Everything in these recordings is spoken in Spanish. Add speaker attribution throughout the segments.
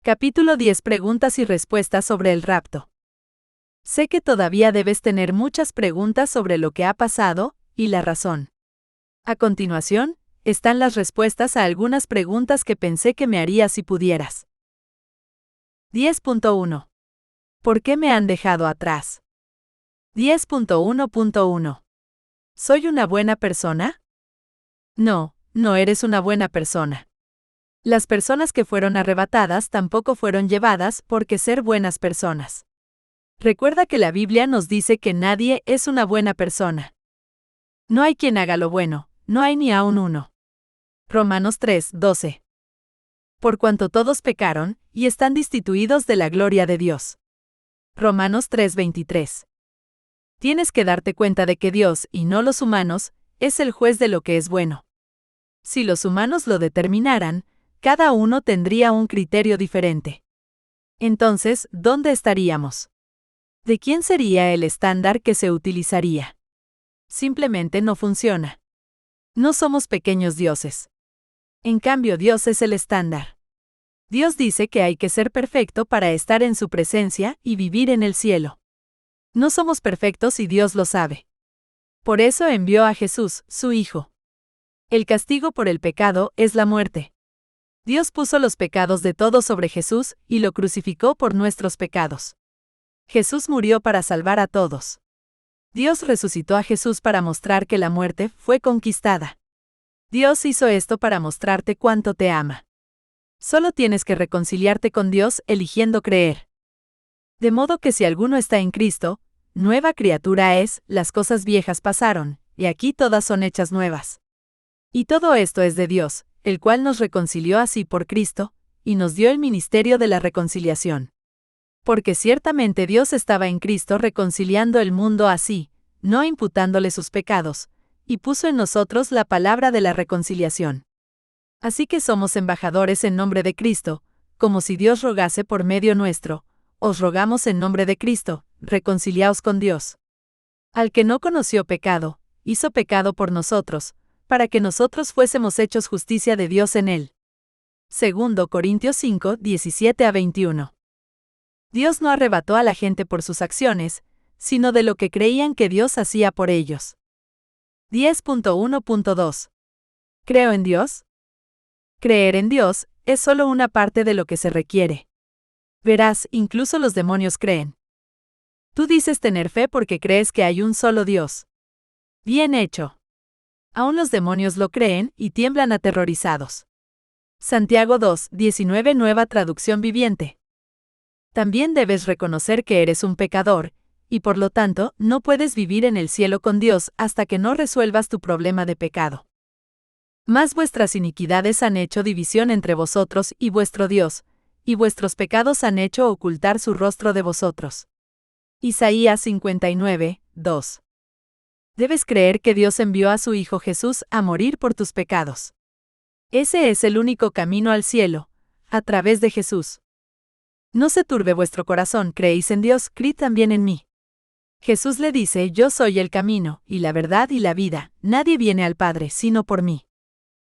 Speaker 1: Capítulo 10. Preguntas y respuestas sobre el rapto. Sé que todavía debes tener muchas preguntas sobre lo que ha pasado y la razón. A continuación, están las respuestas a algunas preguntas que pensé que me harías si pudieras. 10.1. ¿Por qué me han dejado atrás? 10.1.1. ¿Soy una buena persona? No, no eres una buena persona. Las personas que fueron arrebatadas tampoco fueron llevadas porque ser buenas personas. Recuerda que la Biblia nos dice que nadie es una buena persona. No hay quien haga lo bueno, no hay ni aun uno. Romanos 3:12. Por cuanto todos pecaron, y están destituidos de la gloria de Dios. Romanos 3:23. Tienes que darte cuenta de que Dios, y no los humanos, es el juez de lo que es bueno. Si los humanos lo determinaran, cada uno tendría un criterio diferente. Entonces, ¿dónde estaríamos? ¿De quién sería el estándar que se utilizaría? Simplemente no funciona. No somos pequeños dioses. En cambio, Dios es el estándar. Dios dice que hay que ser perfecto para estar en su presencia y vivir en el cielo. No somos perfectos y Dios lo sabe. Por eso envió a Jesús, su Hijo. El castigo por el pecado es la muerte. Dios puso los pecados de todos sobre Jesús y lo crucificó por nuestros pecados. Jesús murió para salvar a todos. Dios resucitó a Jesús para mostrar que la muerte fue conquistada. Dios hizo esto para mostrarte cuánto te ama. Solo tienes que reconciliarte con Dios eligiendo creer. De modo que si alguno está en Cristo, nueva criatura es, las cosas viejas pasaron, y aquí todas son hechas nuevas. Y todo esto es de Dios, el cual nos reconcilió así por Cristo, y nos dio el ministerio de la reconciliación. Porque ciertamente Dios estaba en Cristo reconciliando el mundo así, no imputándole sus pecados, y puso en nosotros la palabra de la reconciliación. Así que somos embajadores en nombre de Cristo, como si Dios rogase por medio nuestro, os rogamos en nombre de Cristo, reconciliaos con Dios. Al que no conoció pecado, hizo pecado por nosotros, para que nosotros fuésemos hechos justicia de Dios en él. 2 Corintios 5, 17-21. Dios no arrebató a la gente por sus acciones, sino de lo que creían que Dios hacía por ellos. 10.1.2. ¿Creo en Dios? Creer en Dios es solo una parte de lo que se requiere. Verás, incluso los demonios creen. Tú dices tener fe porque crees que hay un solo Dios. Bien hecho. Aún los demonios lo creen y tiemblan aterrorizados. Santiago 2:19 Nueva Traducción Viviente. También debes reconocer que eres un pecador, y por lo tanto, no puedes vivir en el cielo con Dios hasta que no resuelvas tu problema de pecado. Mas vuestras iniquidades han hecho división entre vosotros y vuestro Dios, y vuestros pecados han hecho ocultar su rostro de vosotros. Isaías 59:2. Debes creer que Dios envió a su Hijo Jesús a morir por tus pecados. Ese es el único camino al cielo, a través de Jesús. No se turbe vuestro corazón, creéis en Dios, creed también en mí. Jesús le dice, yo soy el camino, y la verdad y la vida, nadie viene al Padre sino por mí.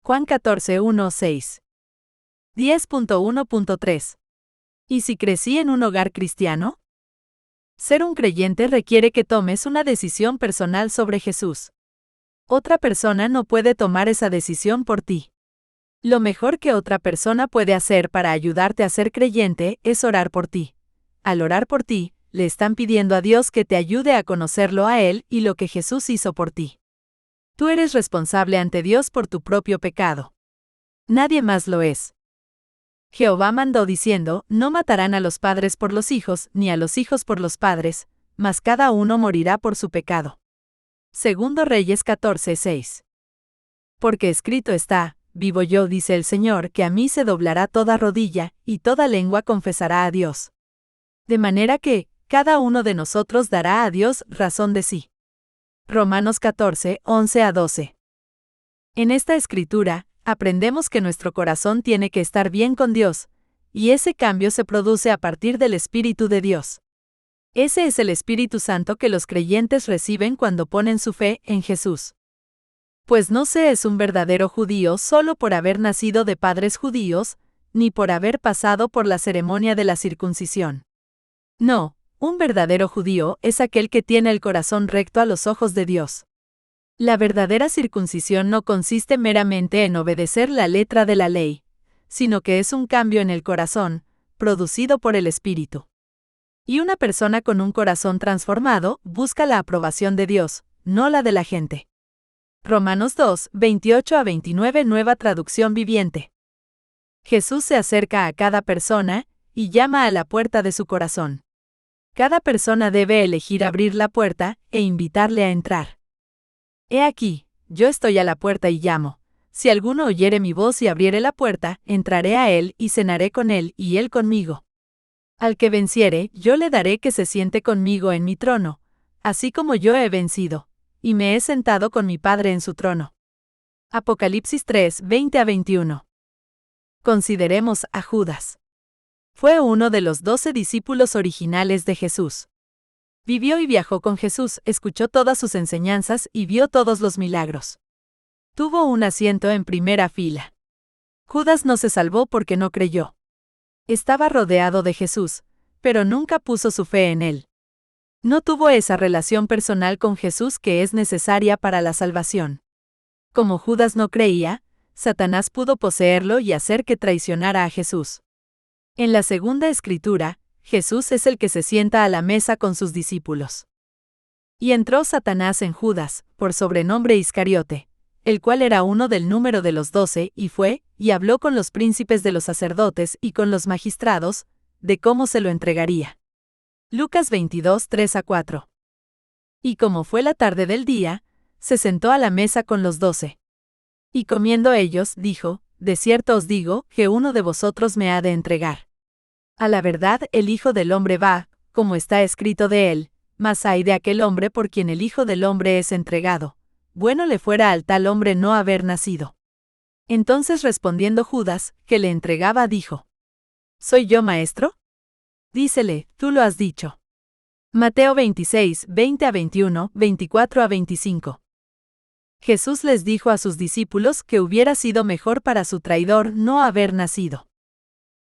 Speaker 1: Juan 14:1-6. 10.1.3. ¿Y si crecí en un hogar cristiano? Ser un creyente requiere que tomes una decisión personal sobre Jesús. Otra persona no puede tomar esa decisión por ti. Lo mejor que otra persona puede hacer para ayudarte a ser creyente es orar por ti. Al orar por ti, le están pidiendo a Dios que te ayude a conocerlo a Él y lo que Jesús hizo por ti. Tú eres responsable ante Dios por tu propio pecado. Nadie más lo es. Jehová mandó diciendo, no matarán a los padres por los hijos, ni a los hijos por los padres, mas cada uno morirá por su pecado. 2 Reyes 14:6. Porque escrito está, vivo yo, dice el Señor, que a mí se doblará toda rodilla, y toda lengua confesará a Dios. De manera que, cada uno de nosotros dará a Dios razón de sí. Romanos 14:11-12. En esta escritura, aprendemos que nuestro corazón tiene que estar bien con Dios, y ese cambio se produce a partir del Espíritu de Dios. Ese es el Espíritu Santo que los creyentes reciben cuando ponen su fe en Jesús. Pues no se es un verdadero judío solo por haber nacido de padres judíos, ni por haber pasado por la ceremonia de la circuncisión. No, un verdadero judío es aquel que tiene el corazón recto a los ojos de Dios. La verdadera circuncisión no consiste meramente en obedecer la letra de la ley, sino que es un cambio en el corazón, producido por el Espíritu. Y una persona con un corazón transformado busca la aprobación de Dios, no la de la gente. Romanos 2, 28-29 Nueva Traducción Viviente. Jesús se acerca a cada persona y llama a la puerta de su corazón. Cada persona debe elegir abrir la puerta e invitarle a entrar. He aquí, yo estoy a la puerta y llamo. Si alguno oyere mi voz y abriere la puerta, entraré a él y cenaré con él y él conmigo. Al que venciere, yo le daré que se siente conmigo en mi trono, así como yo he vencido, y me he sentado con mi Padre en su trono. Apocalipsis 3, 20-21. Consideremos a Judas. Fue uno de los 12 discípulos originales de Jesús. Vivió y viajó con Jesús, escuchó todas sus enseñanzas y vio todos los milagros. Tuvo un asiento en primera fila. Judas no se salvó porque no creyó. Estaba rodeado de Jesús, pero nunca puso su fe en él. No tuvo esa relación personal con Jesús que es necesaria para la salvación. Como Judas no creía, Satanás pudo poseerlo y hacer que traicionara a Jesús. En la segunda escritura, Jesús es el que se sienta a la mesa con sus discípulos. Y entró Satanás en Judas, por sobrenombre Iscariote, el cual era uno del número de los 12, y fue, y habló con los príncipes de los sacerdotes y con los magistrados, de cómo se lo entregaría. Lucas 22, 3-4. Y como fue la tarde del día, se sentó a la mesa con los 12. Y comiendo ellos, dijo, de cierto os digo, que uno de vosotros me ha de entregar. A la verdad, el Hijo del Hombre va, como está escrito de él, mas ay de aquel hombre por quien el Hijo del Hombre es entregado. Bueno le fuera al tal hombre no haber nacido. Entonces respondiendo Judas, que le entregaba, dijo: ¿Soy yo, maestro? Dícele, tú lo has dicho. Mateo 26, 20-21, 24-25. Jesús les dijo a sus discípulos que hubiera sido mejor para su traidor no haber nacido.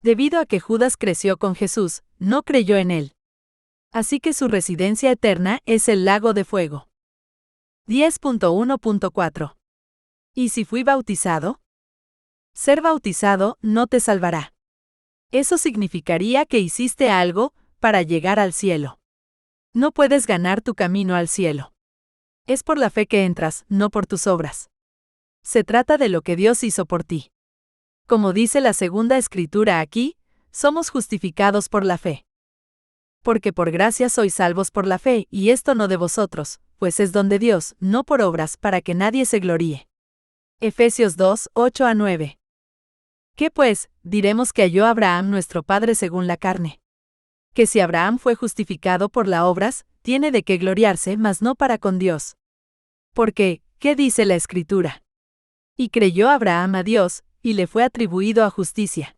Speaker 1: Debido a que Judas creció con Jesús, no creyó en él. Así que su residencia eterna es el lago de fuego. 10.1.4. ¿Y si fui bautizado? Ser bautizado no te salvará. Eso significaría que hiciste algo para llegar al cielo. No puedes ganar tu camino al cielo. Es por la fe que entras, no por tus obras. Se trata de lo que Dios hizo por ti. Como dice la segunda escritura aquí, somos justificados por la fe. Porque por gracia sois salvos por la fe, y esto no de vosotros, pues es don de Dios, no por obras, para que nadie se gloríe. Efesios 2, 8-9. ¿Qué pues, diremos que halló Abraham nuestro padre según la carne? Que si Abraham fue justificado por las obras, tiene de qué gloriarse, mas no para con Dios. Porque, ¿qué dice la escritura? Y creyó Abraham a Dios, y le fue atribuido a justicia.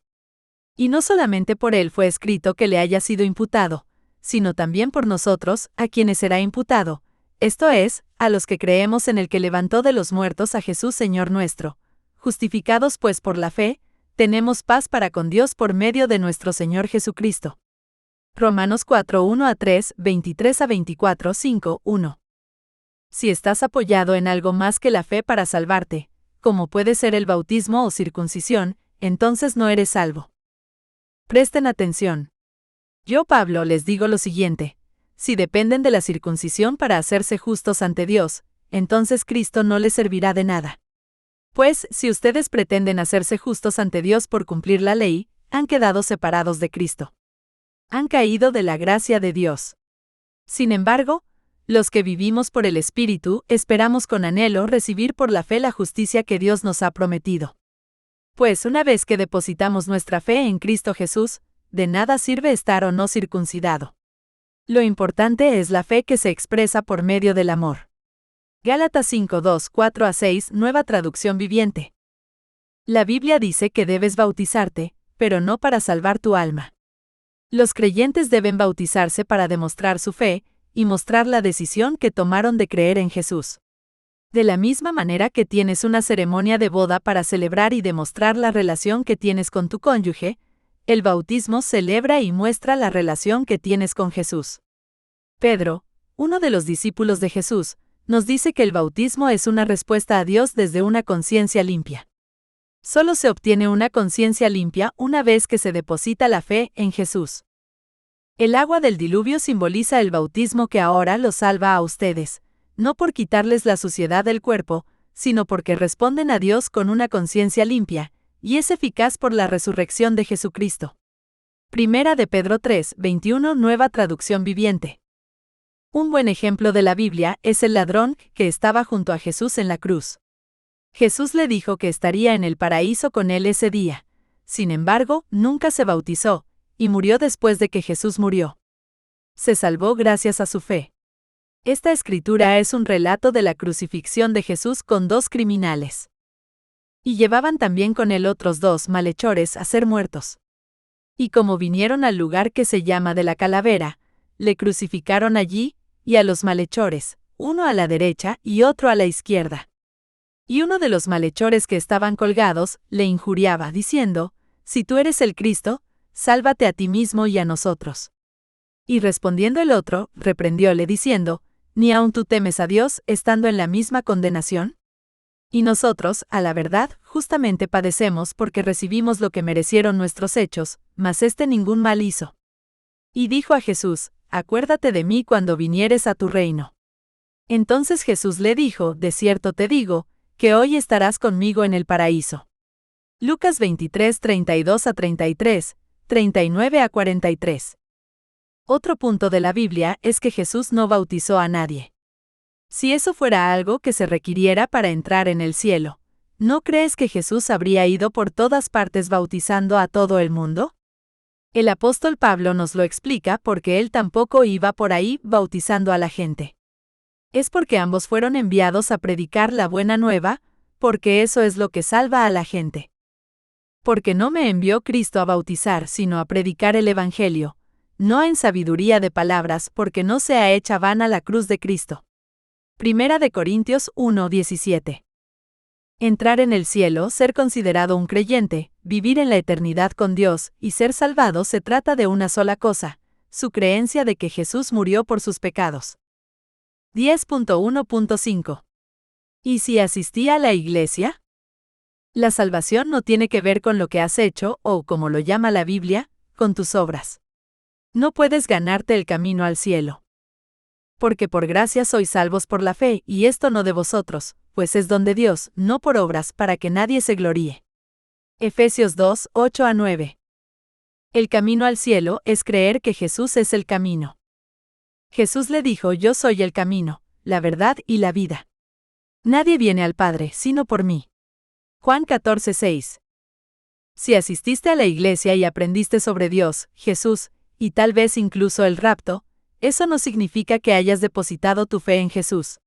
Speaker 1: Y no solamente por él fue escrito que le haya sido imputado, sino también por nosotros, a quienes será imputado, esto es, a los que creemos en el que levantó de los muertos a Jesús Señor nuestro. Justificados pues por la fe, tenemos paz para con Dios por medio de nuestro Señor Jesucristo. Romanos 4, 1-3, 23-24, 5, 1. Si estás apoyado en algo más que la fe para salvarte, como puede ser el bautismo o circuncisión, entonces no eres salvo. Presten atención. Yo, Pablo, les digo lo siguiente: si dependen de la circuncisión para hacerse justos ante Dios, entonces Cristo no les servirá de nada. Pues, si ustedes pretenden hacerse justos ante Dios por cumplir la ley, han quedado separados de Cristo. Han caído de la gracia de Dios. Sin embargo, los que vivimos por el Espíritu esperamos con anhelo recibir por la fe la justicia que Dios nos ha prometido. Pues una vez que depositamos nuestra fe en Cristo Jesús, de nada sirve estar o no circuncidado. Lo importante es la fe que se expresa por medio del amor. Gálatas 5, 2, 4-6, Nueva Traducción Viviente. La Biblia dice que debes bautizarte, pero no para salvar tu alma. Los creyentes deben bautizarse para demostrar su fe, y mostrar la decisión que tomaron de creer en Jesús. De la misma manera que tienes una ceremonia de boda para celebrar y demostrar la relación que tienes con tu cónyuge, el bautismo celebra y muestra la relación que tienes con Jesús. Pedro, uno de los discípulos de Jesús, nos dice que el bautismo es una respuesta a Dios desde una conciencia limpia. Solo se obtiene una conciencia limpia una vez que se deposita la fe en Jesús. El agua del diluvio simboliza el bautismo que ahora los salva a ustedes, no por quitarles la suciedad del cuerpo, sino porque responden a Dios con una conciencia limpia, y es eficaz por la resurrección de Jesucristo. Primera de Pedro 3, 21, Nueva Traducción Viviente. Un buen ejemplo de la Biblia es el ladrón que estaba junto a Jesús en la cruz. Jesús le dijo que estaría en el paraíso con él ese día. Sin embargo, nunca se bautizó, y murió después de que Jesús murió. Se salvó gracias a su fe. Esta escritura es un relato de la crucifixión de Jesús con 2 criminales. Y llevaban también con él otros 2 malhechores a ser muertos. Y como vinieron al lugar que se llama de la calavera, le crucificaron allí, y a los malhechores, uno a la derecha y otro a la izquierda. Y uno de los malhechores que estaban colgados le injuriaba, diciendo: «Si tú eres el Cristo, sálvate a ti mismo y a nosotros». Y respondiendo el otro, reprendióle diciendo: ¿Ni aun tú temes a Dios, estando en la misma condenación? Y nosotros, a la verdad, justamente padecemos porque recibimos lo que merecieron nuestros hechos, mas éste ningún mal hizo. Y dijo a Jesús: «Acuérdate de mí cuando vinieres a tu reino». Entonces Jesús le dijo: «De cierto te digo, que hoy estarás conmigo en el paraíso». Lucas 23, 32 a 33, 39 a 43. Otro punto de la Biblia es que Jesús no bautizó a nadie. Si eso fuera algo que se requiriera para entrar en el cielo, ¿no crees que Jesús habría ido por todas partes bautizando a todo el mundo? El apóstol Pablo nos lo explica porque él tampoco iba por ahí bautizando a la gente. Es porque ambos fueron enviados a predicar la buena nueva, porque eso es lo que salva a la gente. Porque no me envió Cristo a bautizar, sino a predicar el Evangelio, no en sabiduría de palabras, porque no sea hecha vana la cruz de Cristo. Primera de Corintios 1, 17. Entrar en el cielo, ser considerado un creyente, vivir en la eternidad con Dios y ser salvado se trata de una sola cosa: su creencia de que Jesús murió por sus pecados. 10.1.5. ¿Y si asistí a la iglesia? La salvación no tiene que ver con lo que has hecho o, como lo llama la Biblia, con tus obras. No puedes ganarte el camino al cielo. Porque por gracia sois salvos por la fe, y esto no de vosotros, pues es don de Dios, no por obras, para que nadie se gloríe. Efesios 2, 8 a 9. El camino al cielo es creer que Jesús es el camino. Jesús le dijo: «Yo soy el camino, la verdad y la vida. Nadie viene al Padre sino por mí». Juan 14, 6. Si asististe a la iglesia y aprendiste sobre Dios, Jesús, y tal vez incluso el rapto, eso no significa que hayas depositado tu fe en Jesús.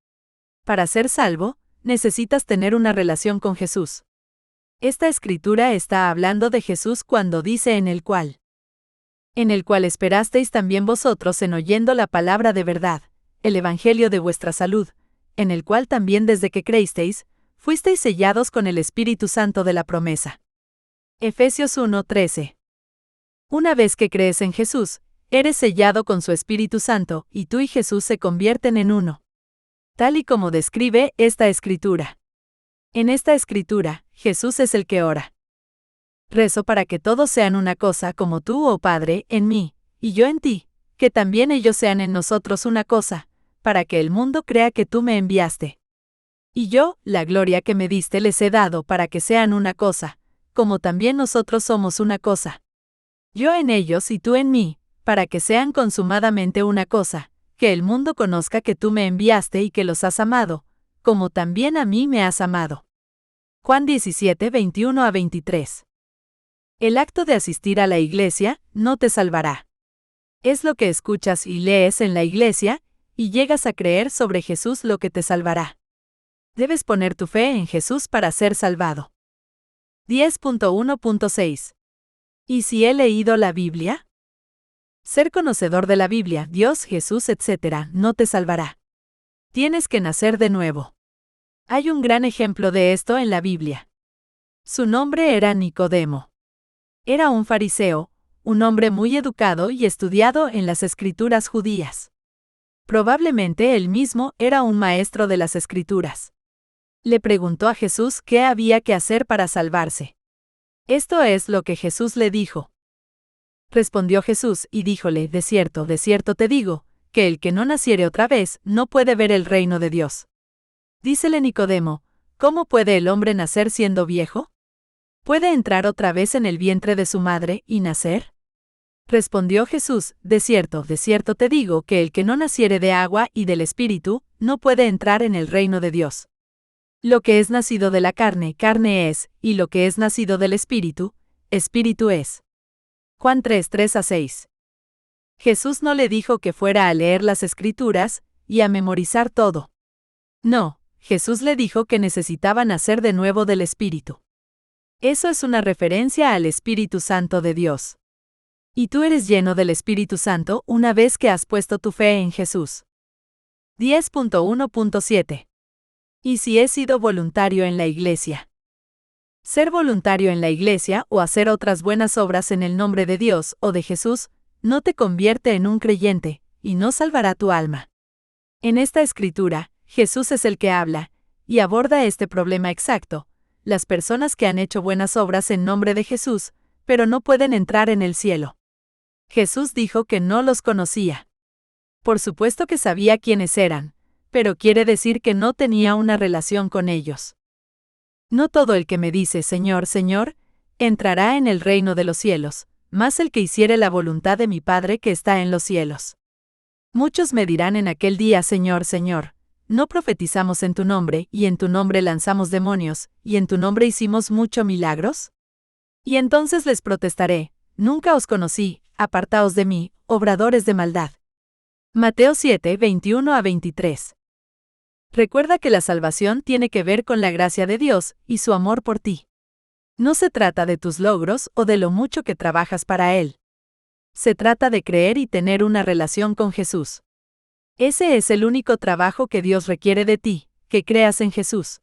Speaker 1: Para ser salvo, necesitas tener una relación con Jesús. Esta escritura está hablando de Jesús cuando dice en el cual esperasteis también vosotros en oyendo la palabra de verdad, el evangelio de vuestra salud, en el cual también desde que creísteis, fuisteis sellados con el Espíritu Santo de la promesa. Efesios 1, 13. Una vez que crees en Jesús, eres sellado con su Espíritu Santo, y tú y Jesús se convierten en uno. Tal y como describe esta escritura. En esta escritura, Jesús es el que ora. Rezo para que todos sean una cosa como tú, oh Padre, en mí, y yo en ti, que también ellos sean en nosotros una cosa, para que el mundo crea que tú me enviaste. Y yo, la gloria que me diste les he dado para que sean una cosa, como también nosotros somos una cosa. Yo en ellos y tú en mí, para que sean consumadamente una cosa, que el mundo conozca que tú me enviaste y que los has amado, como también a mí me has amado. Juan 17, 21 a 23. El acto de asistir a la iglesia no te salvará. Es lo que escuchas y lees en la iglesia, y llegas a creer sobre Jesús lo que te salvará. Debes poner tu fe en Jesús para ser salvado. 10.1.6. ¿Y si he leído la Biblia? Ser conocedor de la Biblia, Dios, Jesús, etc., no te salvará. Tienes que nacer de nuevo. Hay un gran ejemplo de esto en la Biblia. Su nombre era Nicodemo. Era un fariseo, un hombre muy educado y estudiado en las escrituras judías. Probablemente él mismo era un maestro de las escrituras. Le preguntó a Jesús qué había que hacer para salvarse. Esto es lo que Jesús le dijo. Respondió Jesús y díjole: de cierto te digo, que el que no naciere otra vez no puede ver el reino de Dios. Dícele Nicodemo: ¿cómo puede el hombre nacer siendo viejo? ¿Puede entrar otra vez en el vientre de su madre y nacer? Respondió Jesús: de cierto te digo que el que no naciere de agua y del Espíritu, no puede entrar en el reino de Dios. Lo que es nacido de la carne, carne es, y lo que es nacido del Espíritu, Espíritu es. Juan 3:3-6. Jesús no le dijo que fuera a leer las Escrituras y a memorizar todo. No, Jesús le dijo que necesitaba nacer de nuevo del Espíritu. Eso es una referencia al Espíritu Santo de Dios. Y tú eres lleno del Espíritu Santo una vez que has puesto tu fe en Jesús. 10.1.7. ¿Y si he sido voluntario en la iglesia? Ser voluntario en la iglesia o hacer otras buenas obras en el nombre de Dios o de Jesús no te convierte en un creyente y no salvará tu alma. En esta escritura, Jesús es el que habla y aborda este problema exacto: las personas que han hecho buenas obras en nombre de Jesús, pero no pueden entrar en el cielo. Jesús dijo que no los conocía. Por supuesto que sabía quiénes eran, pero quiere decir que no tenía una relación con ellos. No todo el que me dice Señor, Señor, entrará en el reino de los cielos, mas el que hiciere la voluntad de mi Padre que está en los cielos. Muchos me dirán en aquel día: Señor, Señor, ¿no profetizamos en tu nombre, y en tu nombre lanzamos demonios, y en tu nombre hicimos muchos milagros? Y entonces les protestaré: nunca os conocí, apartaos de mí, obradores de maldad. Mateo 7:21-23. Recuerda que la salvación tiene que ver con la gracia de Dios y su amor por ti. No se trata de tus logros o de lo mucho que trabajas para Él. Se trata de creer y tener una relación con Jesús. Ese es el único trabajo que Dios requiere de ti, que creas en Jesús.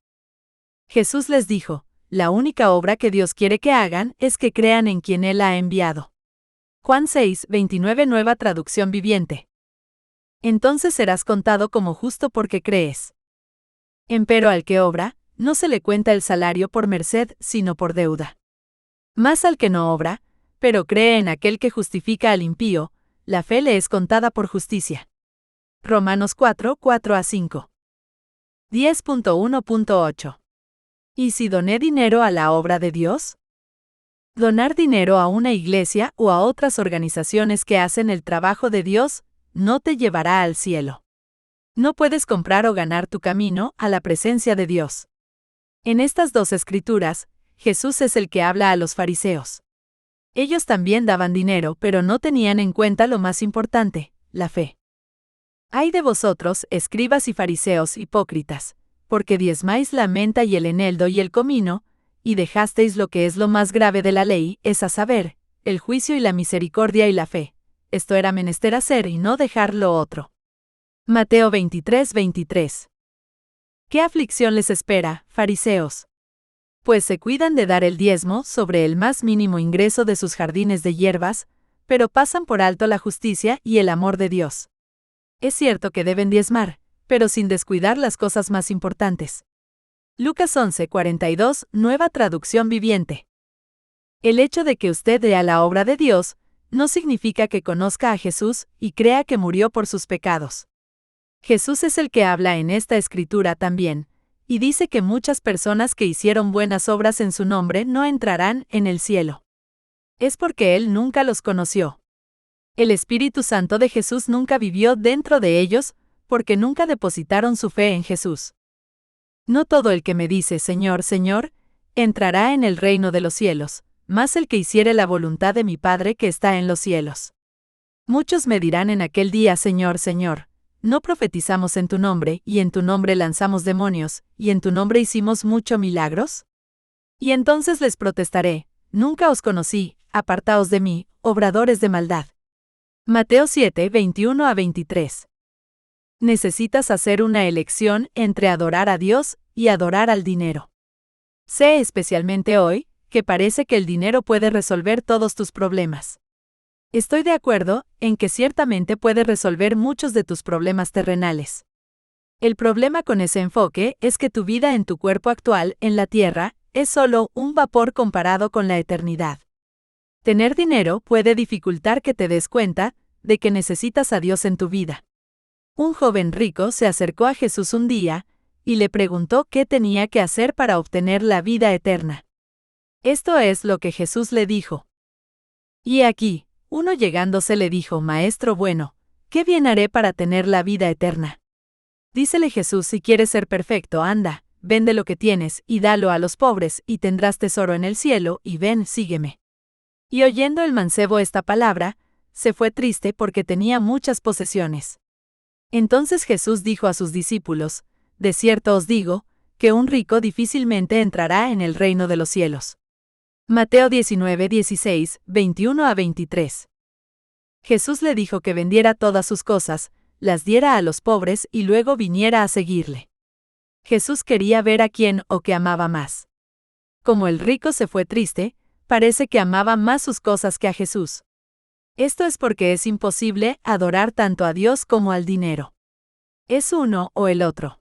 Speaker 1: Jesús les dijo: la única obra que Dios quiere que hagan es que crean en quien Él ha enviado. Juan 6:29, Nueva Traducción Viviente. Entonces serás contado como justo porque crees. Empero al que obra, no se le cuenta el salario por merced, sino por deuda. Mas al que no obra, pero cree en aquel que justifica al impío, la fe le es contada por justicia. Romanos 4:4-5. 10.1.8. ¿Y si doné dinero a la obra de Dios? Donar dinero a una iglesia o a otras organizaciones que hacen el trabajo de Dios no te llevará al cielo. No puedes comprar o ganar tu camino a la presencia de Dios. En estas dos escrituras, Jesús es el que habla a los fariseos. Ellos también daban dinero, pero no tenían en cuenta lo más importante: la fe. Ay de vosotros, escribas y fariseos hipócritas, porque diezmáis la menta y el eneldo y el comino, y dejasteis lo que es lo más grave de la ley, es a saber, el juicio y la misericordia y la fe. Esto era menester hacer y no dejar lo otro. Mateo 23:23. ¿Qué aflicción les espera, fariseos? Pues se cuidan de dar el diezmo sobre el más mínimo ingreso de sus jardines de hierbas, pero pasan por alto la justicia y el amor de Dios. Es cierto que deben diezmar, pero sin descuidar las cosas más importantes. Lucas 11:42, Nueva Traducción Viviente. El hecho de que usted vea la obra de Dios no significa que conozca a Jesús y crea que murió por sus pecados. Jesús es el que habla en esta escritura también, y dice que muchas personas que hicieron buenas obras en su nombre no entrarán en el cielo. Es porque Él nunca los conoció. El Espíritu Santo de Jesús nunca vivió dentro de ellos, porque nunca depositaron su fe en Jesús. No todo el que me dice Señor, Señor, entrará en el reino de los cielos, mas el que hiciere la voluntad de mi Padre que está en los cielos. Muchos me dirán en aquel día: Señor, Señor, ¿no profetizamos en tu nombre, y en tu nombre lanzamos demonios, y en tu nombre hicimos muchos milagros? Y entonces les protestaré: nunca os conocí, apartaos de mí, obradores de maldad. Mateo 7:21-23. Necesitas hacer una elección entre adorar a Dios y adorar al dinero. Sé especialmente hoy, que parece que el dinero puede resolver todos tus problemas. Estoy de acuerdo en que ciertamente puede resolver muchos de tus problemas terrenales. El problema con ese enfoque es que tu vida en tu cuerpo actual, en la tierra, es solo un vapor comparado con la eternidad. Tener dinero puede dificultar que te des cuenta de que necesitas a Dios en tu vida. Un joven rico se acercó a Jesús un día y le preguntó qué tenía que hacer para obtener la vida eterna. Esto es lo que Jesús le dijo. Y aquí, uno llegándose le dijo: Maestro bueno, ¿qué bien haré para tener la vida eterna? Dícele Jesús: si quieres ser perfecto, anda, vende lo que tienes y dalo a los pobres, y tendrás tesoro en el cielo, y ven, sígueme. Y oyendo el mancebo esta palabra, se fue triste porque tenía muchas posesiones. Entonces Jesús dijo a sus discípulos: de cierto os digo, que un rico difícilmente entrará en el reino de los cielos. Mateo 19, 16, 21 a 23. Jesús le dijo que vendiera todas sus cosas, las diera a los pobres y luego viniera a seguirle. Jesús quería ver a quién o qué amaba más. Como el rico se fue triste, parece que amaba más sus cosas que a Jesús. Esto es porque es imposible adorar tanto a Dios como al dinero. Es uno o el otro.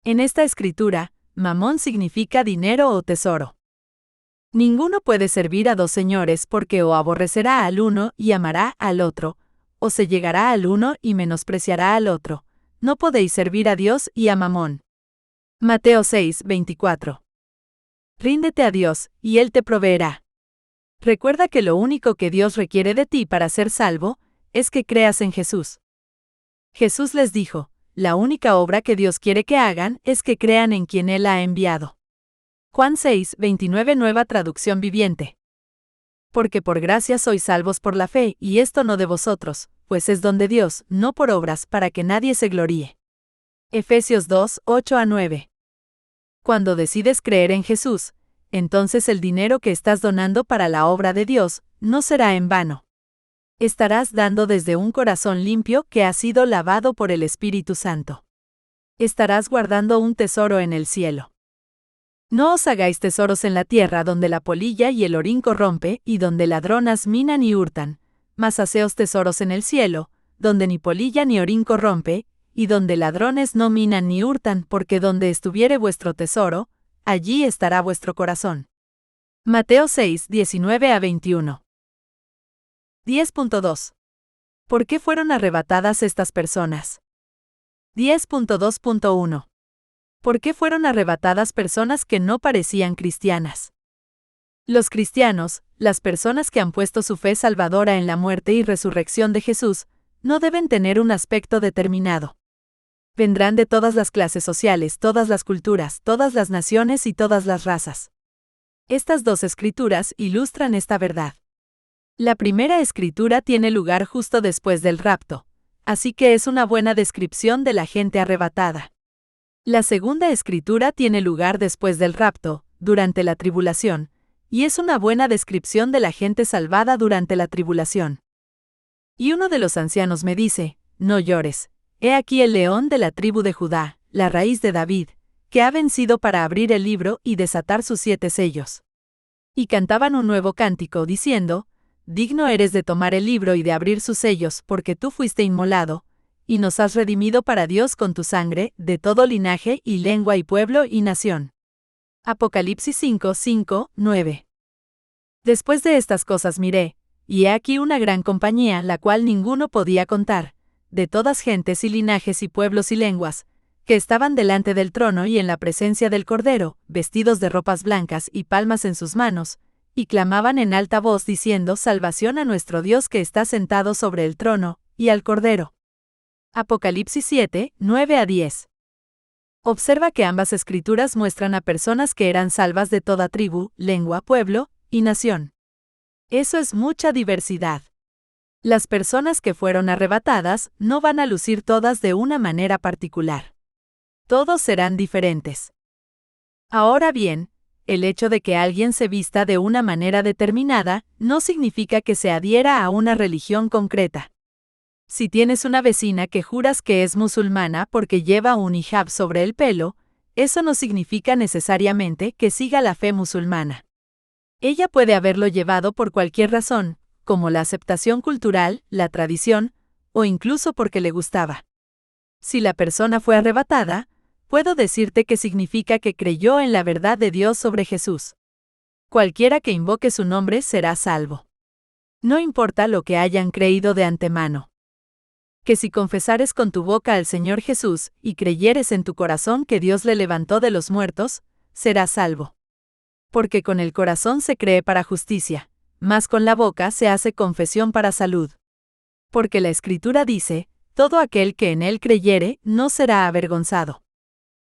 Speaker 1: En esta escritura, mamón significa dinero o tesoro. Ninguno puede servir a dos señores porque o aborrecerá al uno y amará al otro, o se llegará al uno y menospreciará al otro. No podéis servir a Dios y a mamón. Mateo 6, 24. Ríndete a Dios, y Él te proveerá. Recuerda que lo único que Dios requiere de ti para ser salvo es que creas en Jesús. Jesús les dijo: la única obra que Dios quiere que hagan es que crean en quien Él ha enviado. Juan 6, 29, Nueva Traducción Viviente. Porque por gracia sois salvos por la fe, y esto no de vosotros, pues es don de Dios, no por obras, para que nadie se gloríe. Efesios 2, 8 a 9. Cuando decides creer en Jesús, entonces el dinero que estás donando para la obra de Dios no será en vano. Estarás dando desde un corazón limpio que ha sido lavado por el Espíritu Santo. Estarás guardando un tesoro en el cielo. No os hagáis tesoros en la tierra donde la polilla y el orín corrompe y donde ladronas minan y hurtan, mas haceos tesoros en el cielo, donde ni polilla ni orín corrompe, y donde ladrones no minan ni hurtan, porque donde estuviere vuestro tesoro, allí estará vuestro corazón. Mateo 6, 19 a 21. 10.2. ¿Por qué fueron arrebatadas estas personas? 10.2.1. ¿Por qué fueron arrebatadas personas que no parecían cristianas? Los cristianos, las personas que han puesto su fe salvadora en la muerte y resurrección de Jesús, no deben tener un aspecto determinado. Vendrán de todas las clases sociales, todas las culturas, todas las naciones y todas las razas. Estas dos escrituras ilustran esta verdad. La primera escritura tiene lugar justo después del rapto, así que es una buena descripción de la gente arrebatada. La segunda escritura tiene lugar después del rapto, durante la tribulación, y es una buena descripción de la gente salvada durante la tribulación. Y uno de los ancianos me dice: no llores, he aquí el león de la tribu de Judá, la raíz de David, que ha vencido para abrir el libro y desatar sus 7 sellos. Y cantaban un nuevo cántico, diciendo: digno eres de tomar el libro y de abrir sus sellos, porque tú fuiste inmolado, y nos has redimido para Dios con tu sangre, de todo linaje y lengua y pueblo y nación. Apocalipsis 5, 5, 9. Después de estas cosas miré, y he aquí una gran compañía, la cual ninguno podía contar, de todas gentes y linajes y pueblos y lenguas, que estaban delante del trono y en la presencia del Cordero, vestidos de ropas blancas y palmas en sus manos, y clamaban en alta voz diciendo: salvación a nuestro Dios que está sentado sobre el trono, y al Cordero. Apocalipsis 7, 9 a 10. Observa que ambas escrituras muestran a personas que eran salvas de toda tribu, lengua, pueblo y nación. Eso es mucha diversidad. Las personas que fueron arrebatadas no van a lucir todas de una manera particular. Todos serán diferentes. Ahora bien, el hecho de que alguien se vista de una manera determinada no significa que se adhiera a una religión concreta. Si tienes una vecina que juras que es musulmana porque lleva un hijab sobre el pelo, eso no significa necesariamente que siga la fe musulmana. Ella puede haberlo llevado por cualquier razón, como la aceptación cultural, la tradición, o incluso porque le gustaba. Si la persona fue arrebatada, puedo decirte que significa que creyó en la verdad de Dios sobre Jesús. Cualquiera que invoque su nombre será salvo. No importa lo que hayan creído de antemano. Que si confesares con tu boca al Señor Jesús y creyeres en tu corazón que Dios le levantó de los muertos, serás salvo. Porque con el corazón se cree para justicia, mas con la boca se hace confesión para salud. Porque la Escritura dice, todo aquel que en él creyere no será avergonzado.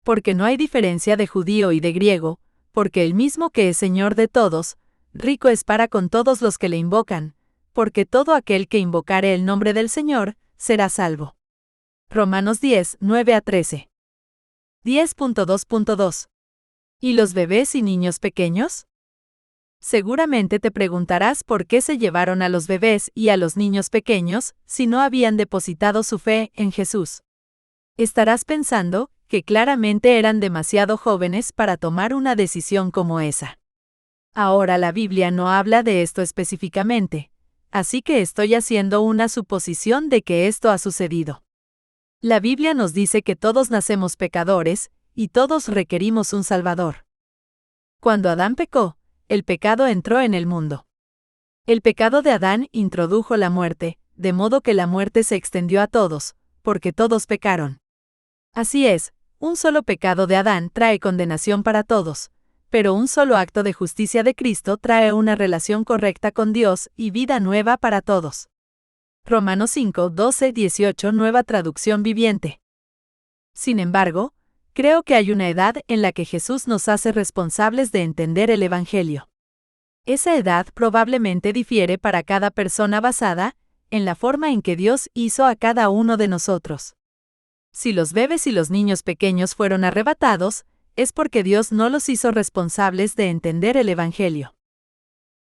Speaker 1: Porque no hay diferencia de judío y de griego, porque el mismo que es Señor de todos, rico es para con todos los que le invocan, porque todo aquel que invocare el nombre del Señor, será salvo. Romanos 10, 9-13. 10.2.2. ¿Y los bebés y niños pequeños? Seguramente te preguntarás por qué se llevaron a los bebés y a los niños pequeños si no habían depositado su fe en Jesús. Estarás pensando que claramente eran demasiado jóvenes para tomar una decisión como esa. Ahora la Biblia no habla de esto específicamente, así que estoy haciendo una suposición de que esto ha sucedido. La Biblia nos dice que todos nacemos pecadores, y todos requerimos un Salvador. Cuando Adán pecó, el pecado entró en el mundo. El pecado de Adán introdujo la muerte, de modo que la muerte se extendió a todos, porque todos pecaron. Así es, un solo pecado de Adán trae condenación para todos, pero un solo acto de justicia de Cristo trae una relación correcta con Dios y vida nueva para todos. Romanos 5, 12-18, Nueva Traducción Viviente. Sin embargo, creo que hay una edad en la que Jesús nos hace responsables de entender el Evangelio. Esa edad probablemente difiere para cada persona basada en la forma en que Dios hizo a cada uno de nosotros. Si los bebés y los niños pequeños fueron arrebatados, es porque Dios no los hizo responsables de entender el Evangelio.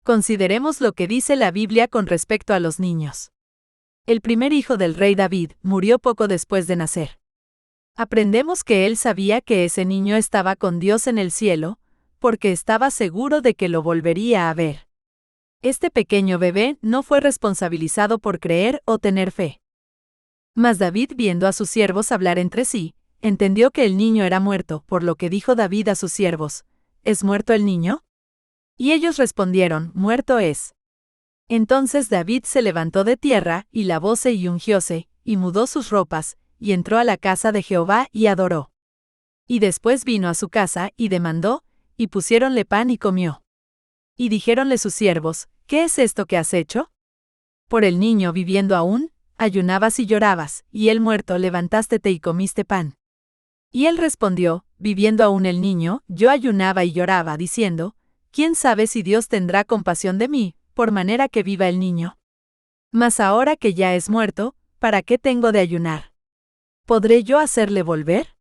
Speaker 1: Consideremos lo que dice la Biblia con respecto a los niños. El primer hijo del rey David murió poco después de nacer. Aprendemos que él sabía que ese niño estaba con Dios en el cielo, porque estaba seguro de que lo volvería a ver. Este pequeño bebé no fue responsabilizado por creer o tener fe. Mas David, viendo a sus siervos hablar entre sí, entendió que el niño era muerto, por lo que dijo David a sus siervos, ¿es muerto el niño? Y ellos respondieron, muerto es. Entonces David se levantó de tierra, y lavóse y ungióse, y mudó sus ropas, y entró a la casa de Jehová y adoró. Y después vino a su casa, y demandó, y pusiéronle pan y comió. Y dijéronle sus siervos, ¿qué es esto que has hecho? Por el niño viviendo aún, ayunabas y llorabas, y él muerto levantástete y comiste pan. Y él respondió, viviendo aún el niño, yo ayunaba y lloraba, diciendo, ¿quién sabe si Dios tendrá compasión de mí, por manera que viva el niño? Mas ahora que ya es muerto, ¿para qué tengo de ayunar? ¿Podré yo hacerle volver?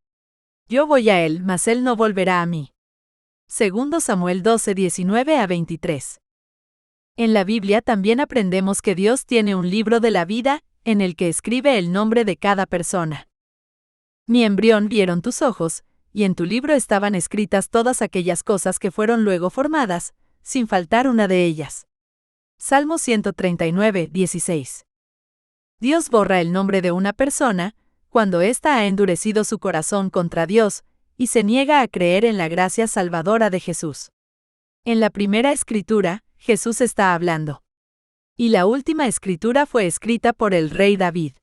Speaker 1: Yo voy a él, mas él no volverá a mí. Segundo Samuel 12, 19-23. En la Biblia también aprendemos que Dios tiene un libro de la vida, en el que escribe el nombre de cada persona. Mi embrión vieron tus ojos, y en tu libro estaban escritas todas aquellas cosas que fueron luego formadas, sin faltar una de ellas. Salmo 139, 16. Dios borra el nombre de una persona, cuando ésta ha endurecido su corazón contra Dios, y se niega a creer en la gracia salvadora de Jesús. En la primera escritura, Jesús está hablando. Y la última escritura fue escrita por el rey David.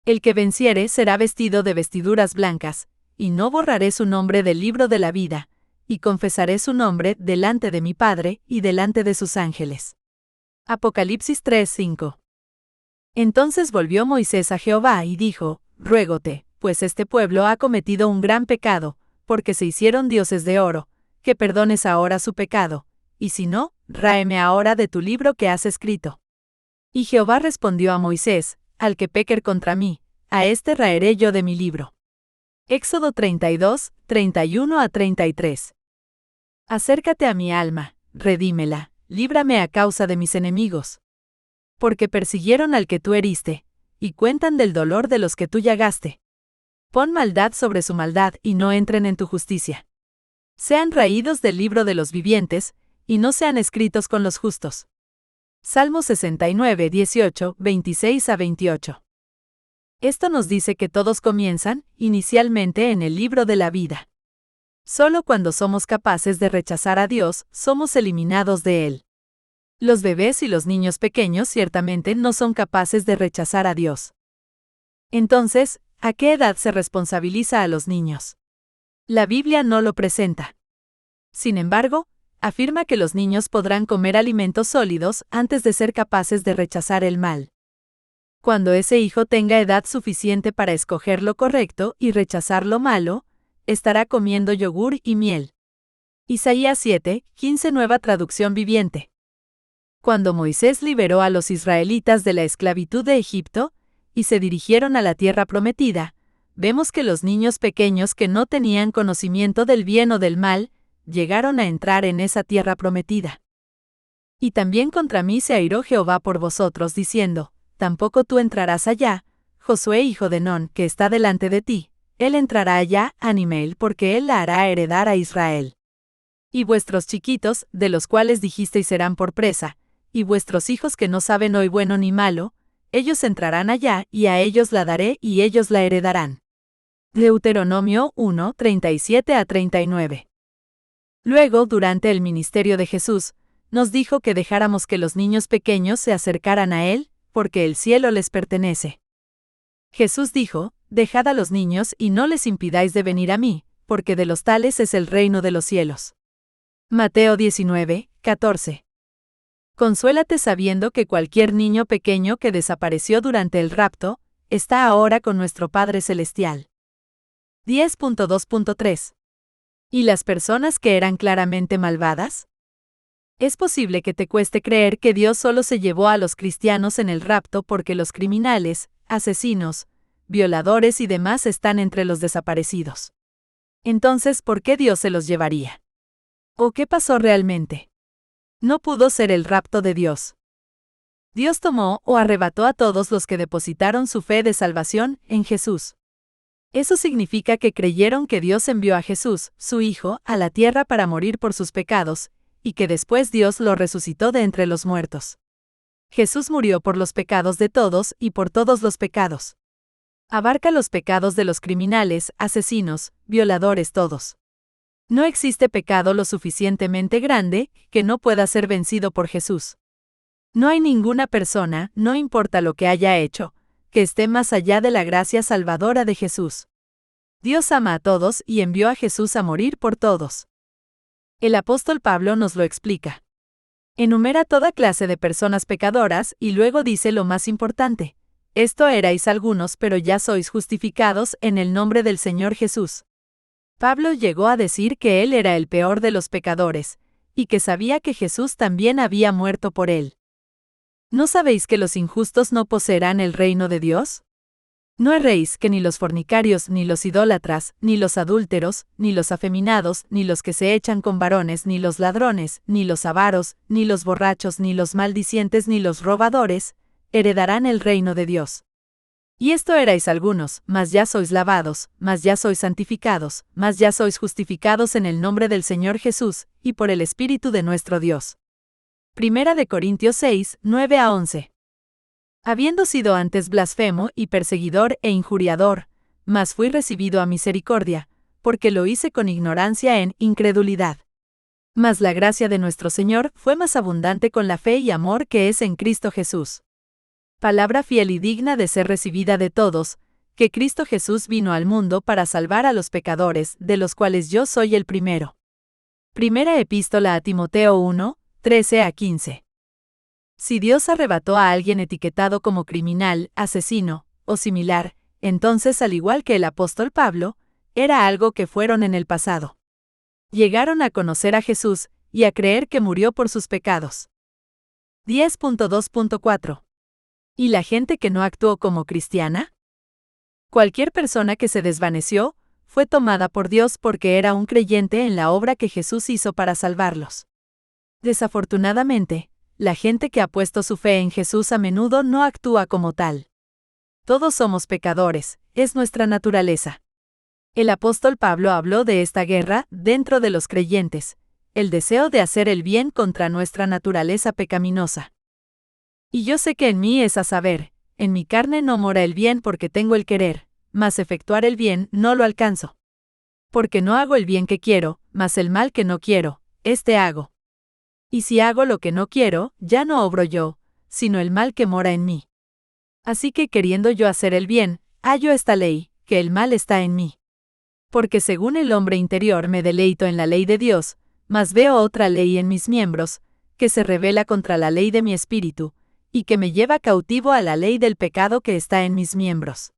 Speaker 1: El que venciere será vestido de vestiduras blancas, y no borraré su nombre del libro de la vida, y confesaré su nombre delante de mi Padre y delante de sus ángeles. Apocalipsis 3:5. Entonces volvió Moisés a Jehová y dijo, ruégote, pues este pueblo ha cometido un gran pecado, porque se hicieron dioses de oro, que perdones ahora su pecado, y si no, ráeme ahora de tu libro que has escrito. Y Jehová respondió a Moisés, al que pequer contra mí, a este raeré yo de mi libro. Éxodo 32, 31-33. Acércate a mi alma, redímela, líbrame a causa de mis enemigos. Porque persiguieron al que tú heriste, y cuentan del dolor de los que tú llagaste. Pon maldad sobre su maldad y no entren en tu justicia. Sean raídos del libro de los vivientes, y no sean escritos con los justos. Salmo 69, 18, 26 a 28. Esto nos dice que todos comienzan, inicialmente, en el libro de la vida. Solo cuando somos capaces de rechazar a Dios, somos eliminados de Él. Los bebés y los niños pequeños ciertamente no son capaces de rechazar a Dios. Entonces, ¿a qué edad se responsabiliza a los niños? La Biblia no lo presenta. Sin embargo, afirma que los niños podrán comer alimentos sólidos antes de ser capaces de rechazar el mal. Cuando ese hijo tenga edad suficiente para escoger lo correcto y rechazar lo malo, estará comiendo yogur y miel. Isaías 7, 15 Nueva Traducción Viviente. Cuando Moisés liberó a los israelitas de la esclavitud de Egipto, y se dirigieron a la tierra prometida, vemos que los niños pequeños que no tenían conocimiento del bien o del mal, llegaron a entrar en esa tierra prometida. Y también contra mí se airó Jehová por vosotros, diciendo, tampoco tú entrarás allá, Josué hijo de Nun, que está delante de ti, él entrará allá, Animeel, porque él la hará heredar a Israel. Y vuestros chiquitos, de los cuales dijisteis serán por presa, y vuestros hijos que no saben hoy bueno ni malo, ellos entrarán allá, y a ellos la daré, y ellos la heredarán. Deuteronomio 1, 37 a 39. Luego, durante el ministerio de Jesús, nos dijo que dejáramos que los niños pequeños se acercaran a Él, porque el cielo les pertenece. Jesús dijo, dejad a los niños y no les impidáis de venir a mí, porque de los tales es el reino de los cielos. Mateo 19, 14. Consuélate sabiendo que cualquier niño pequeño que desapareció durante el rapto, está ahora con nuestro Padre Celestial. 10.2.3. ¿Y las personas que eran claramente malvadas? Es posible que te cueste creer que Dios solo se llevó a los cristianos en el rapto porque los criminales, asesinos, violadores y demás están entre los desaparecidos. Entonces, ¿por qué Dios se los llevaría? ¿O qué pasó realmente? No pudo ser el rapto de Dios. Dios tomó o arrebató a todos los que depositaron su fe de salvación en Jesús. Eso significa que creyeron que Dios envió a Jesús, su Hijo, a la tierra para morir por sus pecados, y que después Dios lo resucitó de entre los muertos. Jesús murió por los pecados de todos y por todos los pecados. Abarca los pecados de los criminales, asesinos, violadores todos. No existe pecado lo suficientemente grande que no pueda ser vencido por Jesús. No hay ninguna persona, no importa lo que haya hecho, que esté más allá de la gracia salvadora de Jesús. Dios ama a todos y envió a Jesús a morir por todos. El apóstol Pablo nos lo explica. Enumera toda clase de personas pecadoras y luego dice lo más importante. Esto erais algunos, pero ya sois justificados en el nombre del Señor Jesús. Pablo llegó a decir que él era el peor de los pecadores, y que sabía que Jesús también había muerto por él. ¿No sabéis que los injustos no poseerán el reino de Dios? ¿No erréis que ni los fornicarios, ni los idólatras, ni los adúlteros, ni los afeminados, ni los que se echan con varones, ni los ladrones, ni los avaros, ni los borrachos, ni los maldicientes, ni los robadores, heredarán el reino de Dios? Y esto erais algunos, mas ya sois lavados, mas ya sois santificados, mas ya sois justificados en el nombre del Señor Jesús, y por el Espíritu de nuestro Dios. Primera de Corintios 6, 9 a 11. Habiendo sido antes blasfemo y perseguidor e injuriador, mas fui recibido a misericordia, porque lo hice con ignorancia en incredulidad. Mas la gracia de nuestro Señor fue más abundante con la fe y amor que es en Cristo Jesús. Palabra fiel y digna de ser recibida de todos, que Cristo Jesús vino al mundo para salvar a los pecadores, de los cuales yo soy el primero. Primera Epístola a Timoteo 1, 13 a 15. Si Dios arrebató a alguien etiquetado como criminal, asesino, o similar, entonces, al igual que el apóstol Pablo, era algo que fueron en el pasado. Llegaron a conocer a Jesús y a creer que murió por sus pecados. 10.2.4. ¿Y la gente que no actuó como cristiana? Cualquier persona que se desvaneció, fue tomada por Dios porque era un creyente en la obra que Jesús hizo para salvarlos. Desafortunadamente, la gente que ha puesto su fe en Jesús a menudo no actúa como tal. Todos somos pecadores, es nuestra naturaleza. El apóstol Pablo habló de esta guerra dentro de los creyentes, el deseo de hacer el bien contra nuestra naturaleza pecaminosa. Y yo sé que en mí es a saber, en mi carne no mora el bien porque tengo el querer, mas efectuar el bien no lo alcanzo. Porque no hago el bien que quiero, mas el mal que no quiero, este hago. Y si hago lo que no quiero, ya no obro yo, sino el mal que mora en mí. Así que queriendo yo hacer el bien, hallo esta ley, que el mal está en mí. Porque según el hombre interior me deleito en la ley de Dios, mas veo otra ley en mis miembros, que se rebela contra la ley de mi espíritu, y que me lleva cautivo a la ley del pecado que está en mis miembros.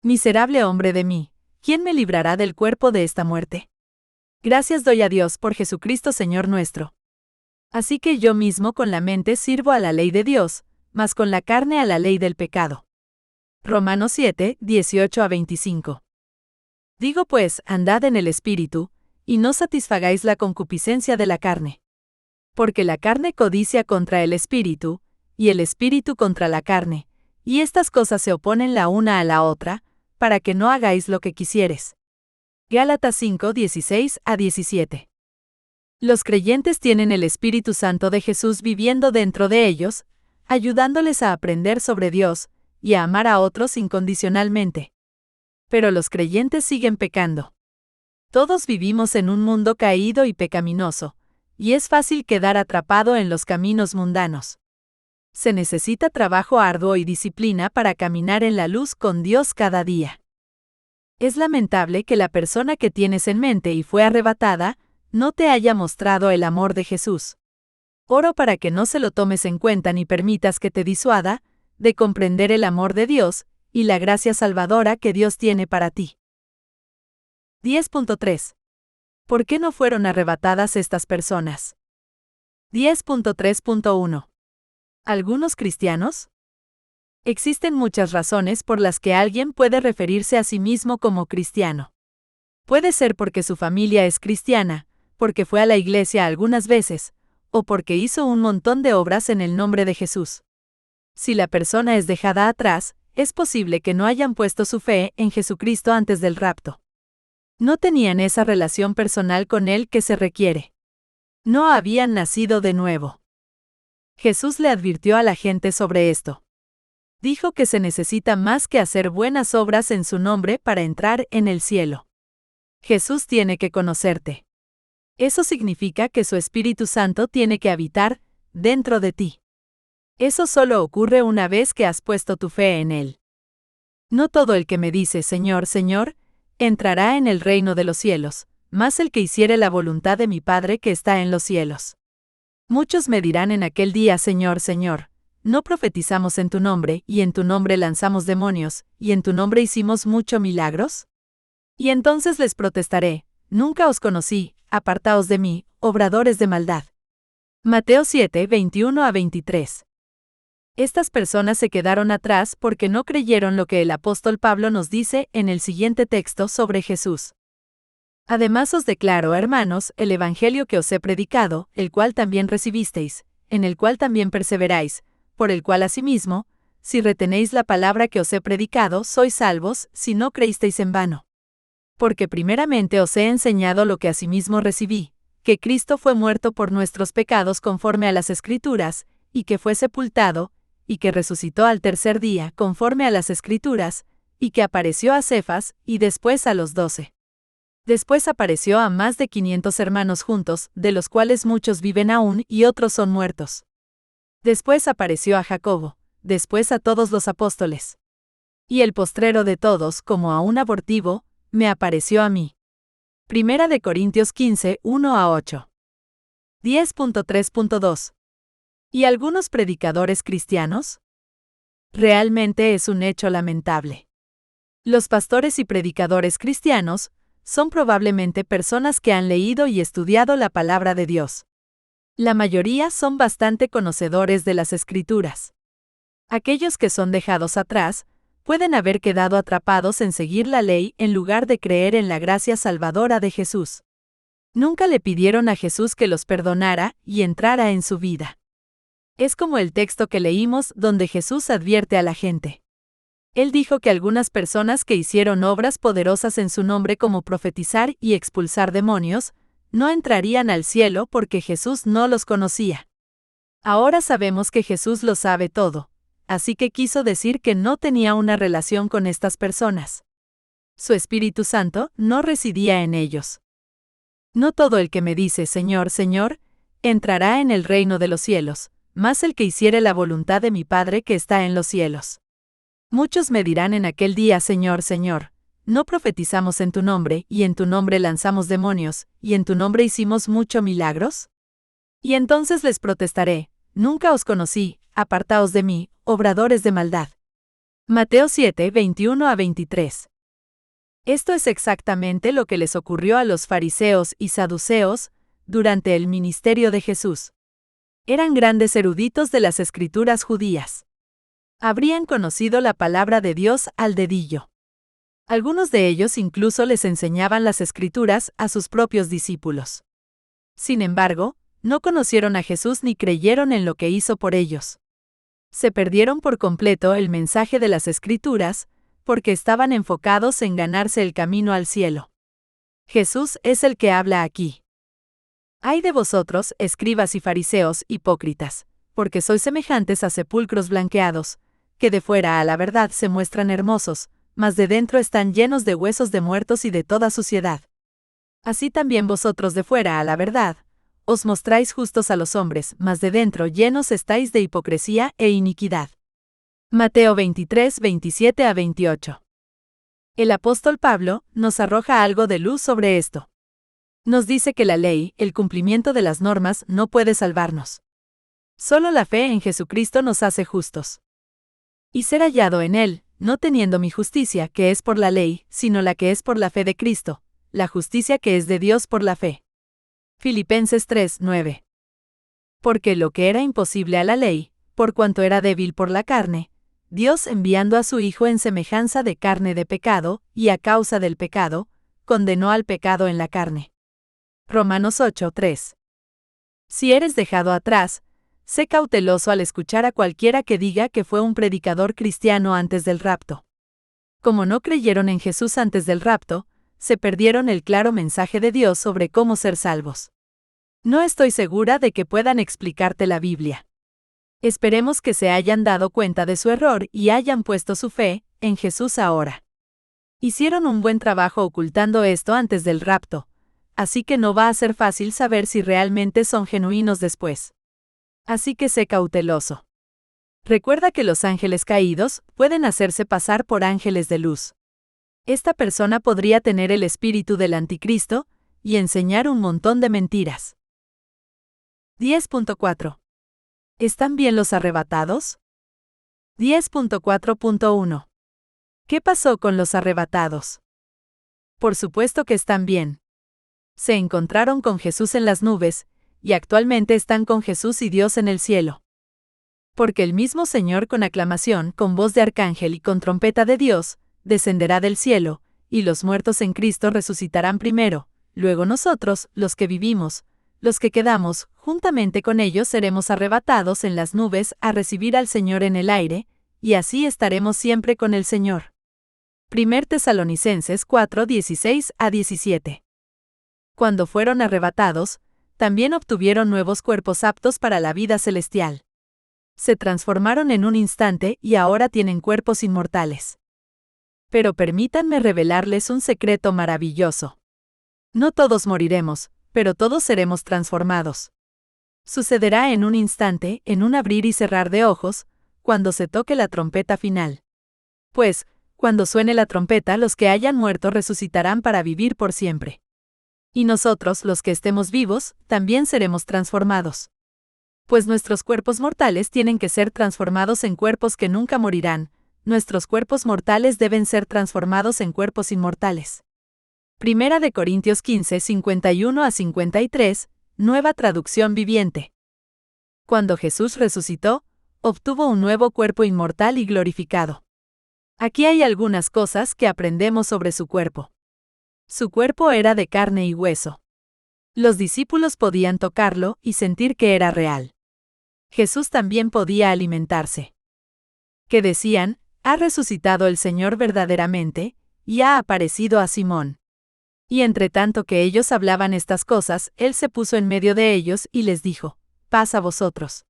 Speaker 1: Miserable hombre de mí, ¿quién me librará del cuerpo de esta muerte? Gracias doy a Dios por Jesucristo Señor nuestro. Así que yo mismo con la mente sirvo a la ley de Dios, mas con la carne a la ley del pecado. Romanos 7, 18-25. Digo pues, andad en el Espíritu, y no satisfagáis la concupiscencia de la carne. Porque la carne codicia contra el Espíritu, y el Espíritu contra la carne, y estas cosas se oponen la una a la otra, para que no hagáis lo que quisieres. Gálatas 5, 16-17. Los creyentes tienen el Espíritu Santo de Jesús viviendo dentro de ellos, ayudándoles a aprender sobre Dios, y a amar a otros incondicionalmente. Pero los creyentes siguen pecando. Todos vivimos en un mundo caído y pecaminoso, y es fácil quedar atrapado en los caminos mundanos. Se necesita trabajo arduo y disciplina para caminar en la luz con Dios cada día. Es lamentable que la persona que tienes en mente y fue arrebatada, no te haya mostrado el amor de Jesús. Oro para que no se lo tomes en cuenta ni permitas que te disuada de comprender el amor de Dios y la gracia salvadora que Dios tiene para ti. 10.3. ¿Por qué no fueron arrebatadas estas personas? 10.3.1. ¿Algunos cristianos? Existen muchas razones por las que alguien puede referirse a sí mismo como cristiano. Puede ser porque su familia es cristiana, porque fue a la iglesia algunas veces, o porque hizo un montón de obras en el nombre de Jesús. Si la persona es dejada atrás, es posible que no hayan puesto su fe en Jesucristo antes del rapto. No tenían esa relación personal con Él que se requiere. No habían nacido de nuevo. Jesús le advirtió a la gente sobre esto. Dijo que se necesita más que hacer buenas obras en su nombre para entrar en el cielo. Jesús tiene que conocerte. Eso significa que su Espíritu Santo tiene que habitar dentro de ti. Eso solo ocurre una vez que has puesto tu fe en Él. No todo el que me dice Señor, Señor, entrará en el reino de los cielos, mas el que hiciere la voluntad de mi Padre que está en los cielos. Muchos me dirán en aquel día Señor, Señor, ¿no profetizamos en tu nombre, y en tu nombre lanzamos demonios, y en tu nombre hicimos muchos milagros? Y entonces les protestaré, nunca os conocí, apartaos de mí, obradores de maldad. Mateo 7, 21-23. Estas personas se quedaron atrás porque no creyeron lo que el apóstol Pablo nos dice en el siguiente texto sobre Jesús. Además os declaro, hermanos, el evangelio que os he predicado, el cual también recibisteis, en el cual también perseveráis, por el cual asimismo, si retenéis la palabra que os he predicado, sois salvos, si no creísteis en vano. Porque primeramente os he enseñado lo que asimismo recibí, que Cristo fue muerto por nuestros pecados conforme a las Escrituras, y que fue sepultado, y que resucitó al tercer día conforme a las Escrituras, y que apareció a Cefas, y después a los 12. Después apareció a más de 500 hermanos juntos, de los cuales muchos viven aún y otros son muertos. Después apareció a Jacobo, después a todos los apóstoles. Y el postrero de todos, como a un abortivo, me apareció a mí. Primera de Corintios 15, 1-8. 10.3.2. ¿Y algunos predicadores cristianos? Realmente es un hecho lamentable. Los pastores y predicadores cristianos son probablemente personas que han leído y estudiado la palabra de Dios. La mayoría son bastante conocedores de las Escrituras. Aquellos que son dejados atrás pueden haber quedado atrapados en seguir la ley en lugar de creer en la gracia salvadora de Jesús. Nunca le pidieron a Jesús que los perdonara y entrara en su vida. Es como el texto que leímos donde Jesús advierte a la gente. Él dijo que algunas personas que hicieron obras poderosas en su nombre como profetizar y expulsar demonios, no entrarían al cielo porque Jesús no los conocía. Ahora sabemos que Jesús lo sabe todo, así que quiso decir que no tenía una relación con estas personas. Su Espíritu Santo no residía en ellos. No todo el que me dice Señor, Señor, entrará en el reino de los cielos, mas el que hiciere la voluntad de mi Padre que está en los cielos. Muchos me dirán en aquel día, Señor, Señor, ¿no profetizamos en tu nombre, y en tu nombre lanzamos demonios, y en tu nombre hicimos muchos milagros? Y entonces les protestaré, nunca os conocí, apartaos de mí, obradores de maldad. Mateo 7, 21-23. Esto es exactamente lo que les ocurrió a los fariseos y saduceos durante el ministerio de Jesús. Eran grandes eruditos de las escrituras judías. Habrían conocido la palabra de Dios al dedillo. Algunos de ellos incluso les enseñaban las escrituras a sus propios discípulos. Sin embargo, no conocieron a Jesús ni creyeron en lo que hizo por ellos. Se perdieron por completo el mensaje de las escrituras, porque estaban enfocados en ganarse el camino al cielo. Jesús es el que habla aquí. Ay de vosotros, escribas y fariseos, hipócritas, porque sois semejantes a sepulcros blanqueados, que de fuera a la verdad se muestran hermosos, mas de dentro están llenos de huesos de muertos y de toda suciedad. Así también vosotros de fuera a la verdad, os mostráis justos a los hombres, mas de dentro llenos estáis de hipocresía e iniquidad. Mateo 23, 27-28. El apóstol Pablo nos arroja algo de luz sobre esto. Nos dice que la ley, el cumplimiento de las normas, no puede salvarnos. Solo la fe en Jesucristo nos hace justos. Y ser hallado en Él, no teniendo mi justicia, que es por la ley, sino la que es por la fe de Cristo, la justicia que es de Dios por la fe. Filipenses 3, 9. Porque lo que era imposible a la ley, por cuanto era débil por la carne, Dios enviando a su Hijo en semejanza de carne de pecado, y a causa del pecado, condenó al pecado en la carne. Romanos 8, 3. Si eres dejado atrás, sé cauteloso al escuchar a cualquiera que diga que fue un predicador cristiano antes del rapto. Como no creyeron en Jesús antes del rapto, se perdieron el claro mensaje de Dios sobre cómo ser salvos. No estoy segura de que puedan explicarte la Biblia. Esperemos que se hayan dado cuenta de su error y hayan puesto su fe en Jesús ahora. Hicieron un buen trabajo ocultando esto antes del rapto, así que no va a ser fácil saber si realmente son genuinos después. Así que sé cauteloso. Recuerda que los ángeles caídos pueden hacerse pasar por ángeles de luz. Esta persona podría tener el espíritu del anticristo y enseñar un montón de mentiras. 10.4. ¿Están bien los arrebatados? 10.4.1. ¿Qué pasó con los arrebatados? Por supuesto que están bien. Se encontraron con Jesús en las nubes, y actualmente están con Jesús y Dios en el cielo. Porque el mismo Señor con aclamación, con voz de arcángel y con trompeta de Dios, descenderá del cielo, y los muertos en Cristo resucitarán primero, luego nosotros, los que vivimos, los que quedamos, juntamente con ellos seremos arrebatados en las nubes a recibir al Señor en el aire, y así estaremos siempre con el Señor. 1 Tesalonicenses 4, 16-17. Cuando fueron arrebatados, también obtuvieron nuevos cuerpos aptos para la vida celestial. Se transformaron en un instante y ahora tienen cuerpos inmortales. Pero permítanme revelarles un secreto maravilloso. No todos moriremos, pero todos seremos transformados. Sucederá en un instante, en un abrir y cerrar de ojos, cuando se toque la trompeta final. Pues, cuando suene la trompeta, los que hayan muerto resucitarán para vivir por siempre. Y nosotros, los que estemos vivos, también seremos transformados. Pues nuestros cuerpos mortales tienen que ser transformados en cuerpos que nunca morirán, nuestros cuerpos mortales deben ser transformados en cuerpos inmortales. 1 Corintios 15, 51-53, Nueva Traducción Viviente. Cuando Jesús resucitó, obtuvo un nuevo cuerpo inmortal y glorificado. Aquí hay algunas cosas que aprendemos sobre su cuerpo. Su cuerpo era de carne y hueso. Los discípulos podían tocarlo y sentir que era real. Jesús también podía alimentarse. ¿Qué decían? Ha resucitado el Señor verdaderamente, y ha aparecido a Simón. Y entre tanto que ellos hablaban estas cosas, él se puso en medio de ellos y les dijo: Paz a vosotros.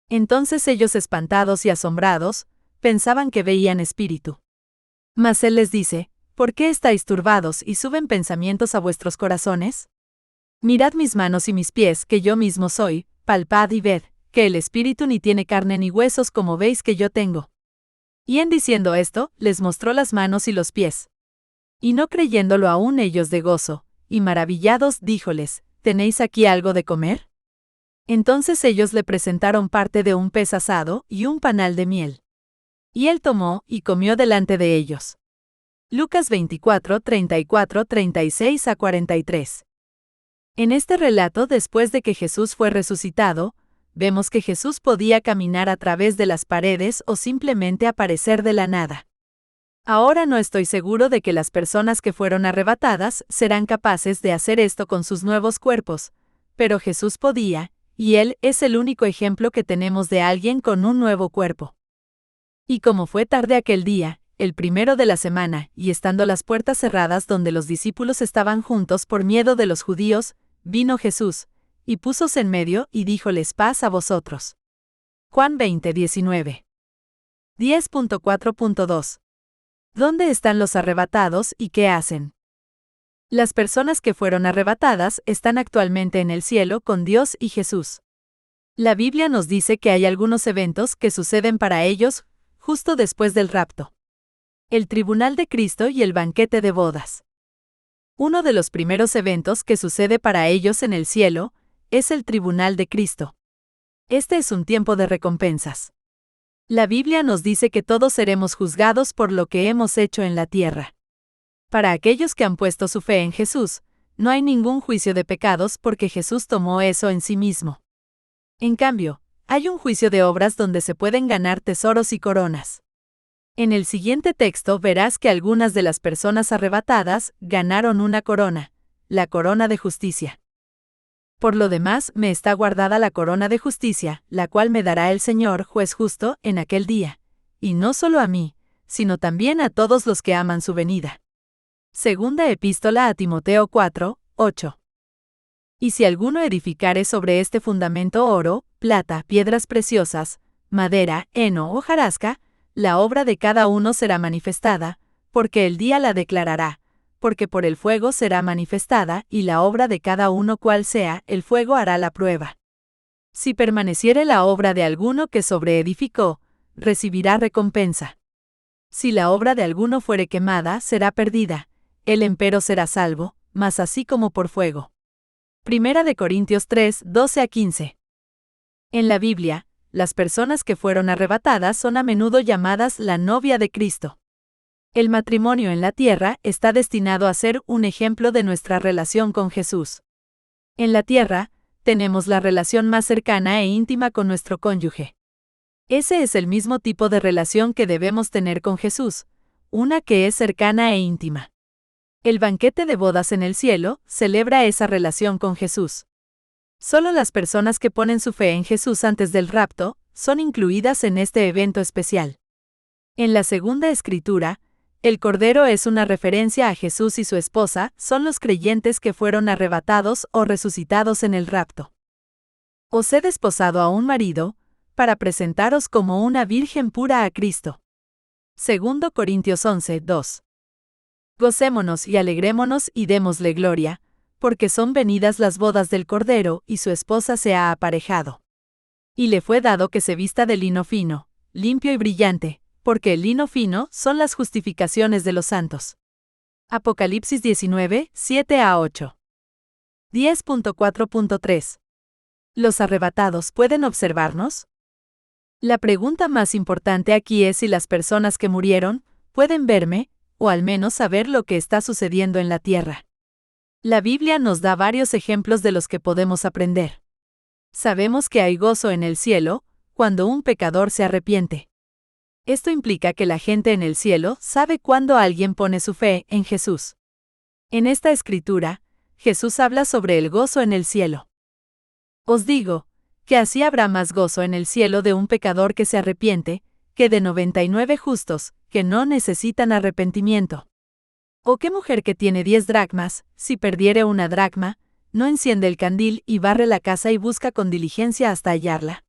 Speaker 1: Entonces ellos, espantados y asombrados, pensaban que veían espíritu. Mas él les dice: ¿Por qué estáis turbados y suben pensamientos a vuestros corazones? Mirad mis manos y mis pies, que yo mismo soy, palpad y ved, que el espíritu ni tiene carne ni huesos como veis que yo tengo. Y en diciendo esto, les mostró las manos y los pies. Y no creyéndolo aún ellos de gozo, y maravillados, díjoles: ¿Tenéis aquí algo de comer? Entonces ellos le presentaron parte de un pez asado y un panal de miel. Y él tomó y comió delante de ellos. Lucas 24, 34, 36 a 43. En este relato, después de que Jesús fue resucitado, vemos que Jesús podía caminar a través de las paredes o simplemente aparecer de la nada. Ahora no estoy seguro de que las personas que fueron arrebatadas serán capaces de hacer esto con sus nuevos cuerpos, pero Jesús podía, y Él es el único ejemplo que tenemos de alguien con un nuevo cuerpo. Y como fue tarde aquel día, el primero de la semana, y estando las puertas cerradas donde los discípulos estaban juntos por miedo de los judíos, vino Jesús, y púsose en medio, y díjoles: Paz a vosotros. Juan 20, 19. 10.4.2. ¿Dónde están los arrebatados y qué hacen? Las personas que fueron arrebatadas están actualmente en el cielo con Dios y Jesús. La Biblia nos dice que hay algunos eventos que suceden para ellos justo después del rapto. El tribunal de Cristo y el banquete de bodas. Uno de los primeros eventos que sucede para ellos en el cielo es el tribunal de Cristo. Este es un tiempo de recompensas. La Biblia nos dice que todos seremos juzgados por lo que hemos hecho en la tierra. Para aquellos que han puesto su fe en Jesús, no hay ningún juicio de pecados porque Jesús tomó eso en sí mismo. En cambio, hay un juicio de obras donde se pueden ganar tesoros y coronas. En el siguiente texto verás que algunas de las personas arrebatadas ganaron una corona, la corona de justicia. Por lo demás, me está guardada la corona de justicia, la cual me dará el Señor, juez justo, en aquel día, y no solo a mí, sino también a todos los que aman su venida. Segunda epístola a Timoteo 4, 8. Y si alguno edificare sobre este fundamento oro, plata, piedras preciosas, madera, heno o hojarasca, la obra de cada uno será manifestada, porque el día la declarará, porque por el fuego será manifestada, y la obra de cada uno cual sea, el fuego hará la prueba. Si permaneciere la obra de alguno que sobreedificó, recibirá recompensa. Si la obra de alguno fuere quemada, será perdida, él empero será salvo, mas así como por fuego. Primera de Corintios 3, 12 a 15. En la Biblia, las personas que fueron arrebatadas son a menudo llamadas la novia de Cristo. El matrimonio en la tierra está destinado a ser un ejemplo de nuestra relación con Jesús. En la tierra, tenemos la relación más cercana e íntima con nuestro cónyuge. Ese es el mismo tipo de relación que debemos tener con Jesús, una que es cercana e íntima. El banquete de bodas en el cielo celebra esa relación con Jesús. Solo las personas que ponen su fe en Jesús antes del rapto son incluidas en este evento especial. En la segunda escritura, el Cordero es una referencia a Jesús y su esposa, son los creyentes que fueron arrebatados o resucitados en el rapto. Os he desposado a un marido, para presentaros como una virgen pura a Cristo. 2 Corintios 11, 2. Gocémonos y alegrémonos y démosle gloria, porque son venidas las bodas del Cordero y su esposa se ha aparejado. Y le fue dado que se vista de lino fino, limpio y brillante, porque el lino fino son las justificaciones de los santos. Apocalipsis 19, 7 a 8. 10.4.3. ¿Los arrebatados pueden observarnos? La pregunta más importante aquí es si las personas que murieron pueden verme, o al menos saber lo que está sucediendo en la tierra. La Biblia nos da varios ejemplos de los que podemos aprender. Sabemos que hay gozo en el cielo cuando un pecador se arrepiente. Esto implica que la gente en el cielo sabe cuándo alguien pone su fe en Jesús. En esta escritura, Jesús habla sobre el gozo en el cielo. Os digo, que así habrá más gozo en el cielo de un pecador que se arrepiente, que de 99 justos, que no necesitan arrepentimiento. ¿O qué mujer que tiene 10 dracmas, si perdiere una dracma, no enciende el candil y barre la casa y busca con diligencia hasta hallarla?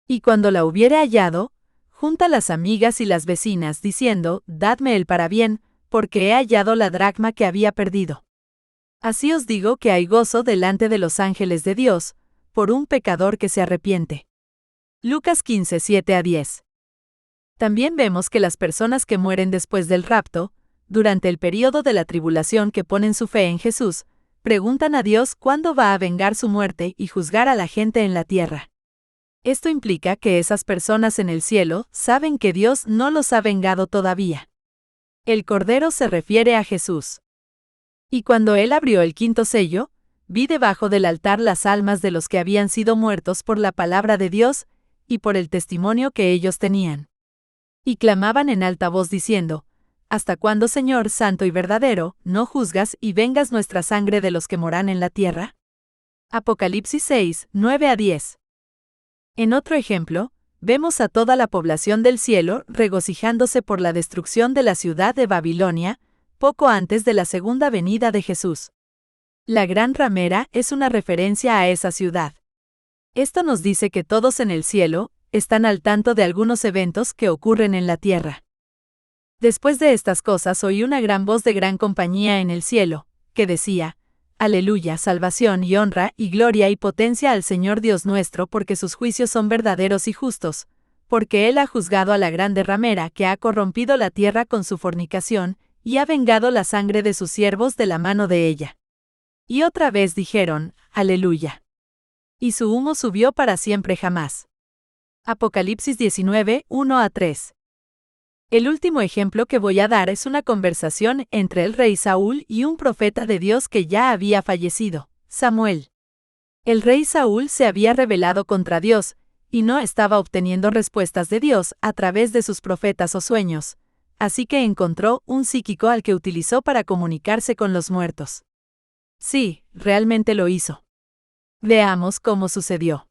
Speaker 1: Y cuando la hubiere hallado, junta las amigas y las vecinas, diciendo, dadme el parabién, porque he hallado la dracma que había perdido. Así os digo que hay gozo delante de los ángeles de Dios, por un pecador que se arrepiente. Lucas 15, 7-10. También vemos que las personas que mueren después del rapto, durante el período de la tribulación que ponen su fe en Jesús, preguntan a Dios cuándo va a vengar su muerte y juzgar a la gente en la tierra. Esto implica que esas personas en el cielo saben que Dios no los ha vengado todavía. El Cordero se refiere a Jesús. Y cuando él abrió el quinto sello, vi debajo del altar las almas de los que habían sido muertos por la palabra de Dios y por el testimonio que ellos tenían. Y clamaban en alta voz diciendo, ¿hasta cuándo, Señor santo y verdadero, no juzgas y vengas nuestra sangre de los que moran en la tierra? Apocalipsis 6, 9-10. En otro ejemplo, vemos a toda la población del cielo regocijándose por la destrucción de la ciudad de Babilonia, poco antes de la segunda venida de Jesús. La gran ramera es una referencia a esa ciudad. Esto nos dice que todos en el cielo están al tanto de algunos eventos que ocurren en la tierra. Después de estas cosas oí una gran voz de gran compañía en el cielo, que decía, Aleluya, salvación y honra y gloria y potencia al Señor Dios nuestro, porque sus juicios son verdaderos y justos, porque Él ha juzgado a la grande ramera que ha corrompido la tierra con su fornicación, y ha vengado la sangre de sus siervos de la mano de ella. Y otra vez dijeron, Aleluya. Y su humo subió para siempre jamás. Apocalipsis 19, 1-3. El último ejemplo que voy a dar es una conversación entre el rey Saúl y un profeta de Dios que ya había fallecido, Samuel. El rey Saúl se había rebelado contra Dios, y no estaba obteniendo respuestas de Dios a través de sus profetas o sueños, así que encontró un psíquico al que utilizó para comunicarse con los muertos. Sí, realmente lo hizo. Veamos cómo sucedió.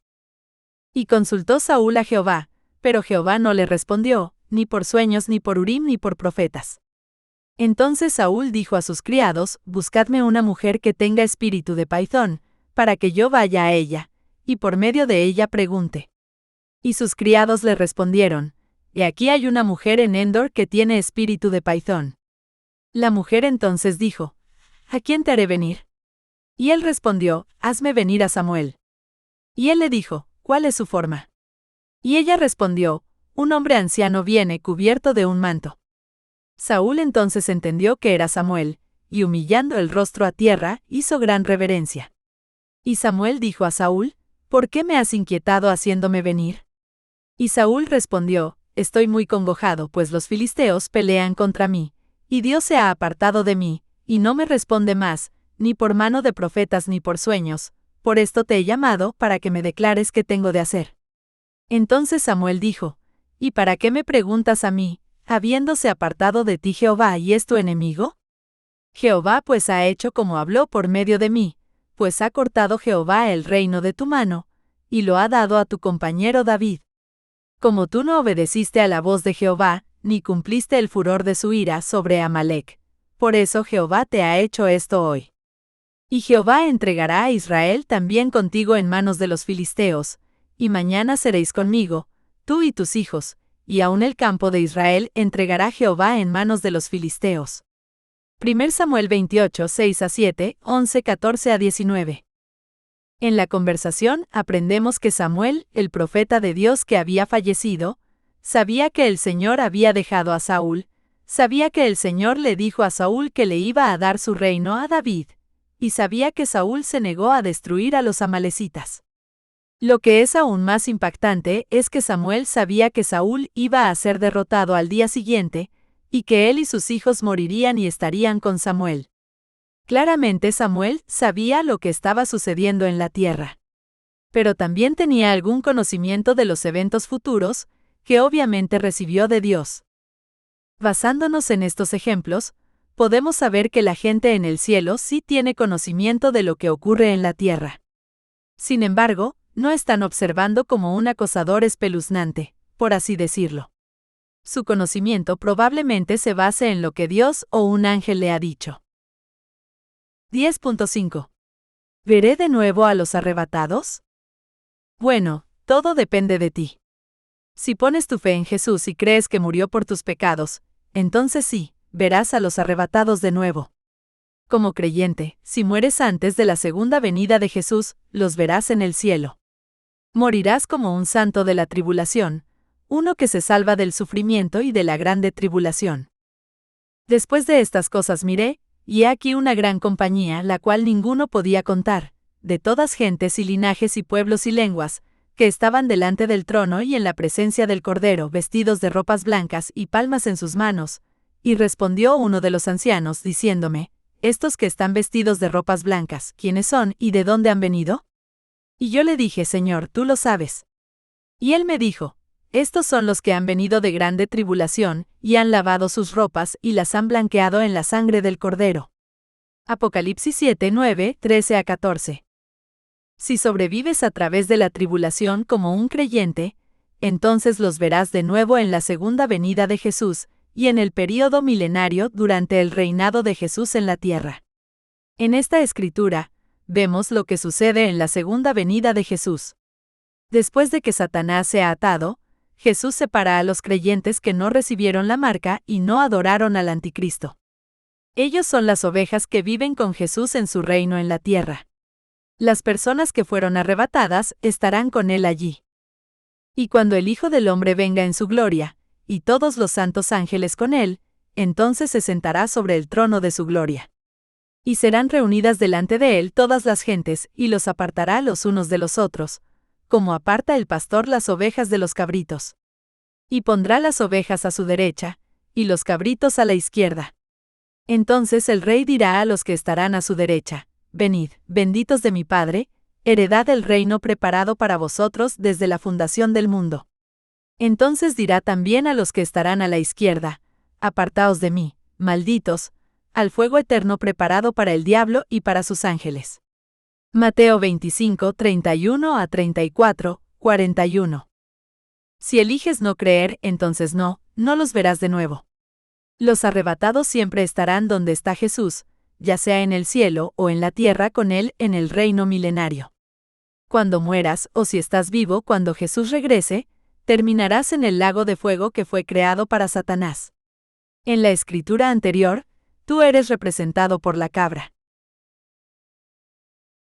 Speaker 1: Y consultó Saúl a Jehová, pero Jehová no le respondió, ni por sueños, ni por Urim, ni por profetas. Entonces Saúl dijo a sus criados, buscadme una mujer que tenga espíritu de Paizón, para que yo vaya a ella, y por medio de ella pregunte. Y sus criados le respondieron, he aquí hay una mujer en Endor que tiene espíritu de Paizón. La mujer entonces dijo, ¿a quién te haré venir? Y él respondió, hazme venir a Samuel. Y él le dijo, ¿cuál es su forma? Y ella respondió, un hombre anciano viene cubierto de un manto. Saúl entonces entendió que era Samuel, y humillando el rostro a tierra, hizo gran reverencia. Y Samuel dijo a Saúl, ¿por qué me has inquietado haciéndome venir? Y Saúl respondió, estoy muy congojado, pues los filisteos pelean contra mí, y Dios se ha apartado de mí, y no me responde más, ni por mano de profetas ni por sueños, por esto te he llamado para que me declares qué tengo de hacer. Entonces Samuel dijo, ¿y para qué me preguntas a mí, habiéndose apartado de ti Jehová y es tu enemigo? Jehová pues ha hecho como habló por medio de mí, pues ha cortado Jehová el reino de tu mano, y lo ha dado a tu compañero David. Como tú no obedeciste a la voz de Jehová, ni cumpliste el furor de su ira sobre Amalec, por eso Jehová te ha hecho esto hoy. Y Jehová entregará a Israel también contigo en manos de los filisteos, y mañana seréis conmigo, tú y tus hijos, y aun el campo de Israel entregará Jehová en manos de los filisteos. 1 Samuel 28, 6-7, 11, 14-19. En la conversación aprendemos que Samuel, el profeta de Dios que había fallecido, sabía que el Señor había dejado a Saúl, sabía que el Señor le dijo a Saúl que le iba a dar su reino a David, y sabía que Saúl se negó a destruir a los amalecitas. Lo que es aún más impactante es que Samuel sabía que Saúl iba a ser derrotado al día siguiente, y que él y sus hijos morirían y estarían con Samuel. Claramente Samuel sabía lo que estaba sucediendo en la tierra. Pero también tenía algún conocimiento de los eventos futuros, que obviamente recibió de Dios. Basándonos en estos ejemplos, podemos saber que la gente en el cielo sí tiene conocimiento de lo que ocurre en la tierra. Sin embargo, no están observando como un acosador espeluznante, por así decirlo. Su conocimiento probablemente se base en lo que Dios o un ángel le ha dicho. 10.5. ¿Veré de nuevo a los arrebatados? Bueno, todo depende de ti. Si pones tu fe en Jesús y crees que murió por tus pecados, entonces sí, verás a los arrebatados de nuevo. Como creyente, si mueres antes de la segunda venida de Jesús, los verás en el cielo. Morirás como un santo de la tribulación, uno que se salva del sufrimiento y de la grande tribulación. Después de estas cosas miré, y he aquí una gran compañía, la cual ninguno podía contar, de todas gentes y linajes y pueblos y lenguas, que estaban delante del trono y en la presencia del Cordero, vestidos de ropas blancas y palmas en sus manos. Y respondió uno de los ancianos, diciéndome: Estos que están vestidos de ropas blancas, ¿quiénes son y de dónde han venido? Y yo le dije: Señor, tú lo sabes. Y él me dijo: Estos son los que han venido de grande tribulación, y han lavado sus ropas y las han blanqueado en la sangre del Cordero. Apocalipsis 7, 9, 13 a 14. Si sobrevives a través de la tribulación como un creyente, entonces los verás de nuevo en la segunda venida de Jesús, y en el período milenario durante el reinado de Jesús en la tierra. En esta escritura, vemos lo que sucede en la segunda venida de Jesús. Después de que Satanás se ha atado, Jesús separa a los creyentes que no recibieron la marca y no adoraron al anticristo. Ellos son las ovejas que viven con Jesús en su reino en la tierra. Las personas que fueron arrebatadas estarán con él allí. Y cuando el Hijo del Hombre venga en su gloria, y todos los santos ángeles con él, entonces se sentará sobre el trono de su gloria. Y serán reunidas delante de él todas las gentes, y los apartará los unos de los otros, como aparta el pastor las ovejas de los cabritos. Y pondrá las ovejas a su derecha, y los cabritos a la izquierda. Entonces el rey dirá a los que estarán a su derecha: Venid, benditos de mi Padre, heredad el reino preparado para vosotros desde la fundación del mundo. Entonces dirá también a los que estarán a la izquierda: Apartaos de mí, malditos, al fuego eterno preparado para el diablo y para sus ángeles. Mateo 25, 31 a 34, 41. Si eliges no creer, entonces no los verás de nuevo. Los arrebatados siempre estarán donde está Jesús, ya sea en el cielo o en la tierra con él en el reino milenario. Cuando mueras, o si estás vivo cuando Jesús regrese, terminarás en el lago de fuego que fue creado para Satanás. En la escritura anterior, tú eres representado por la cabra.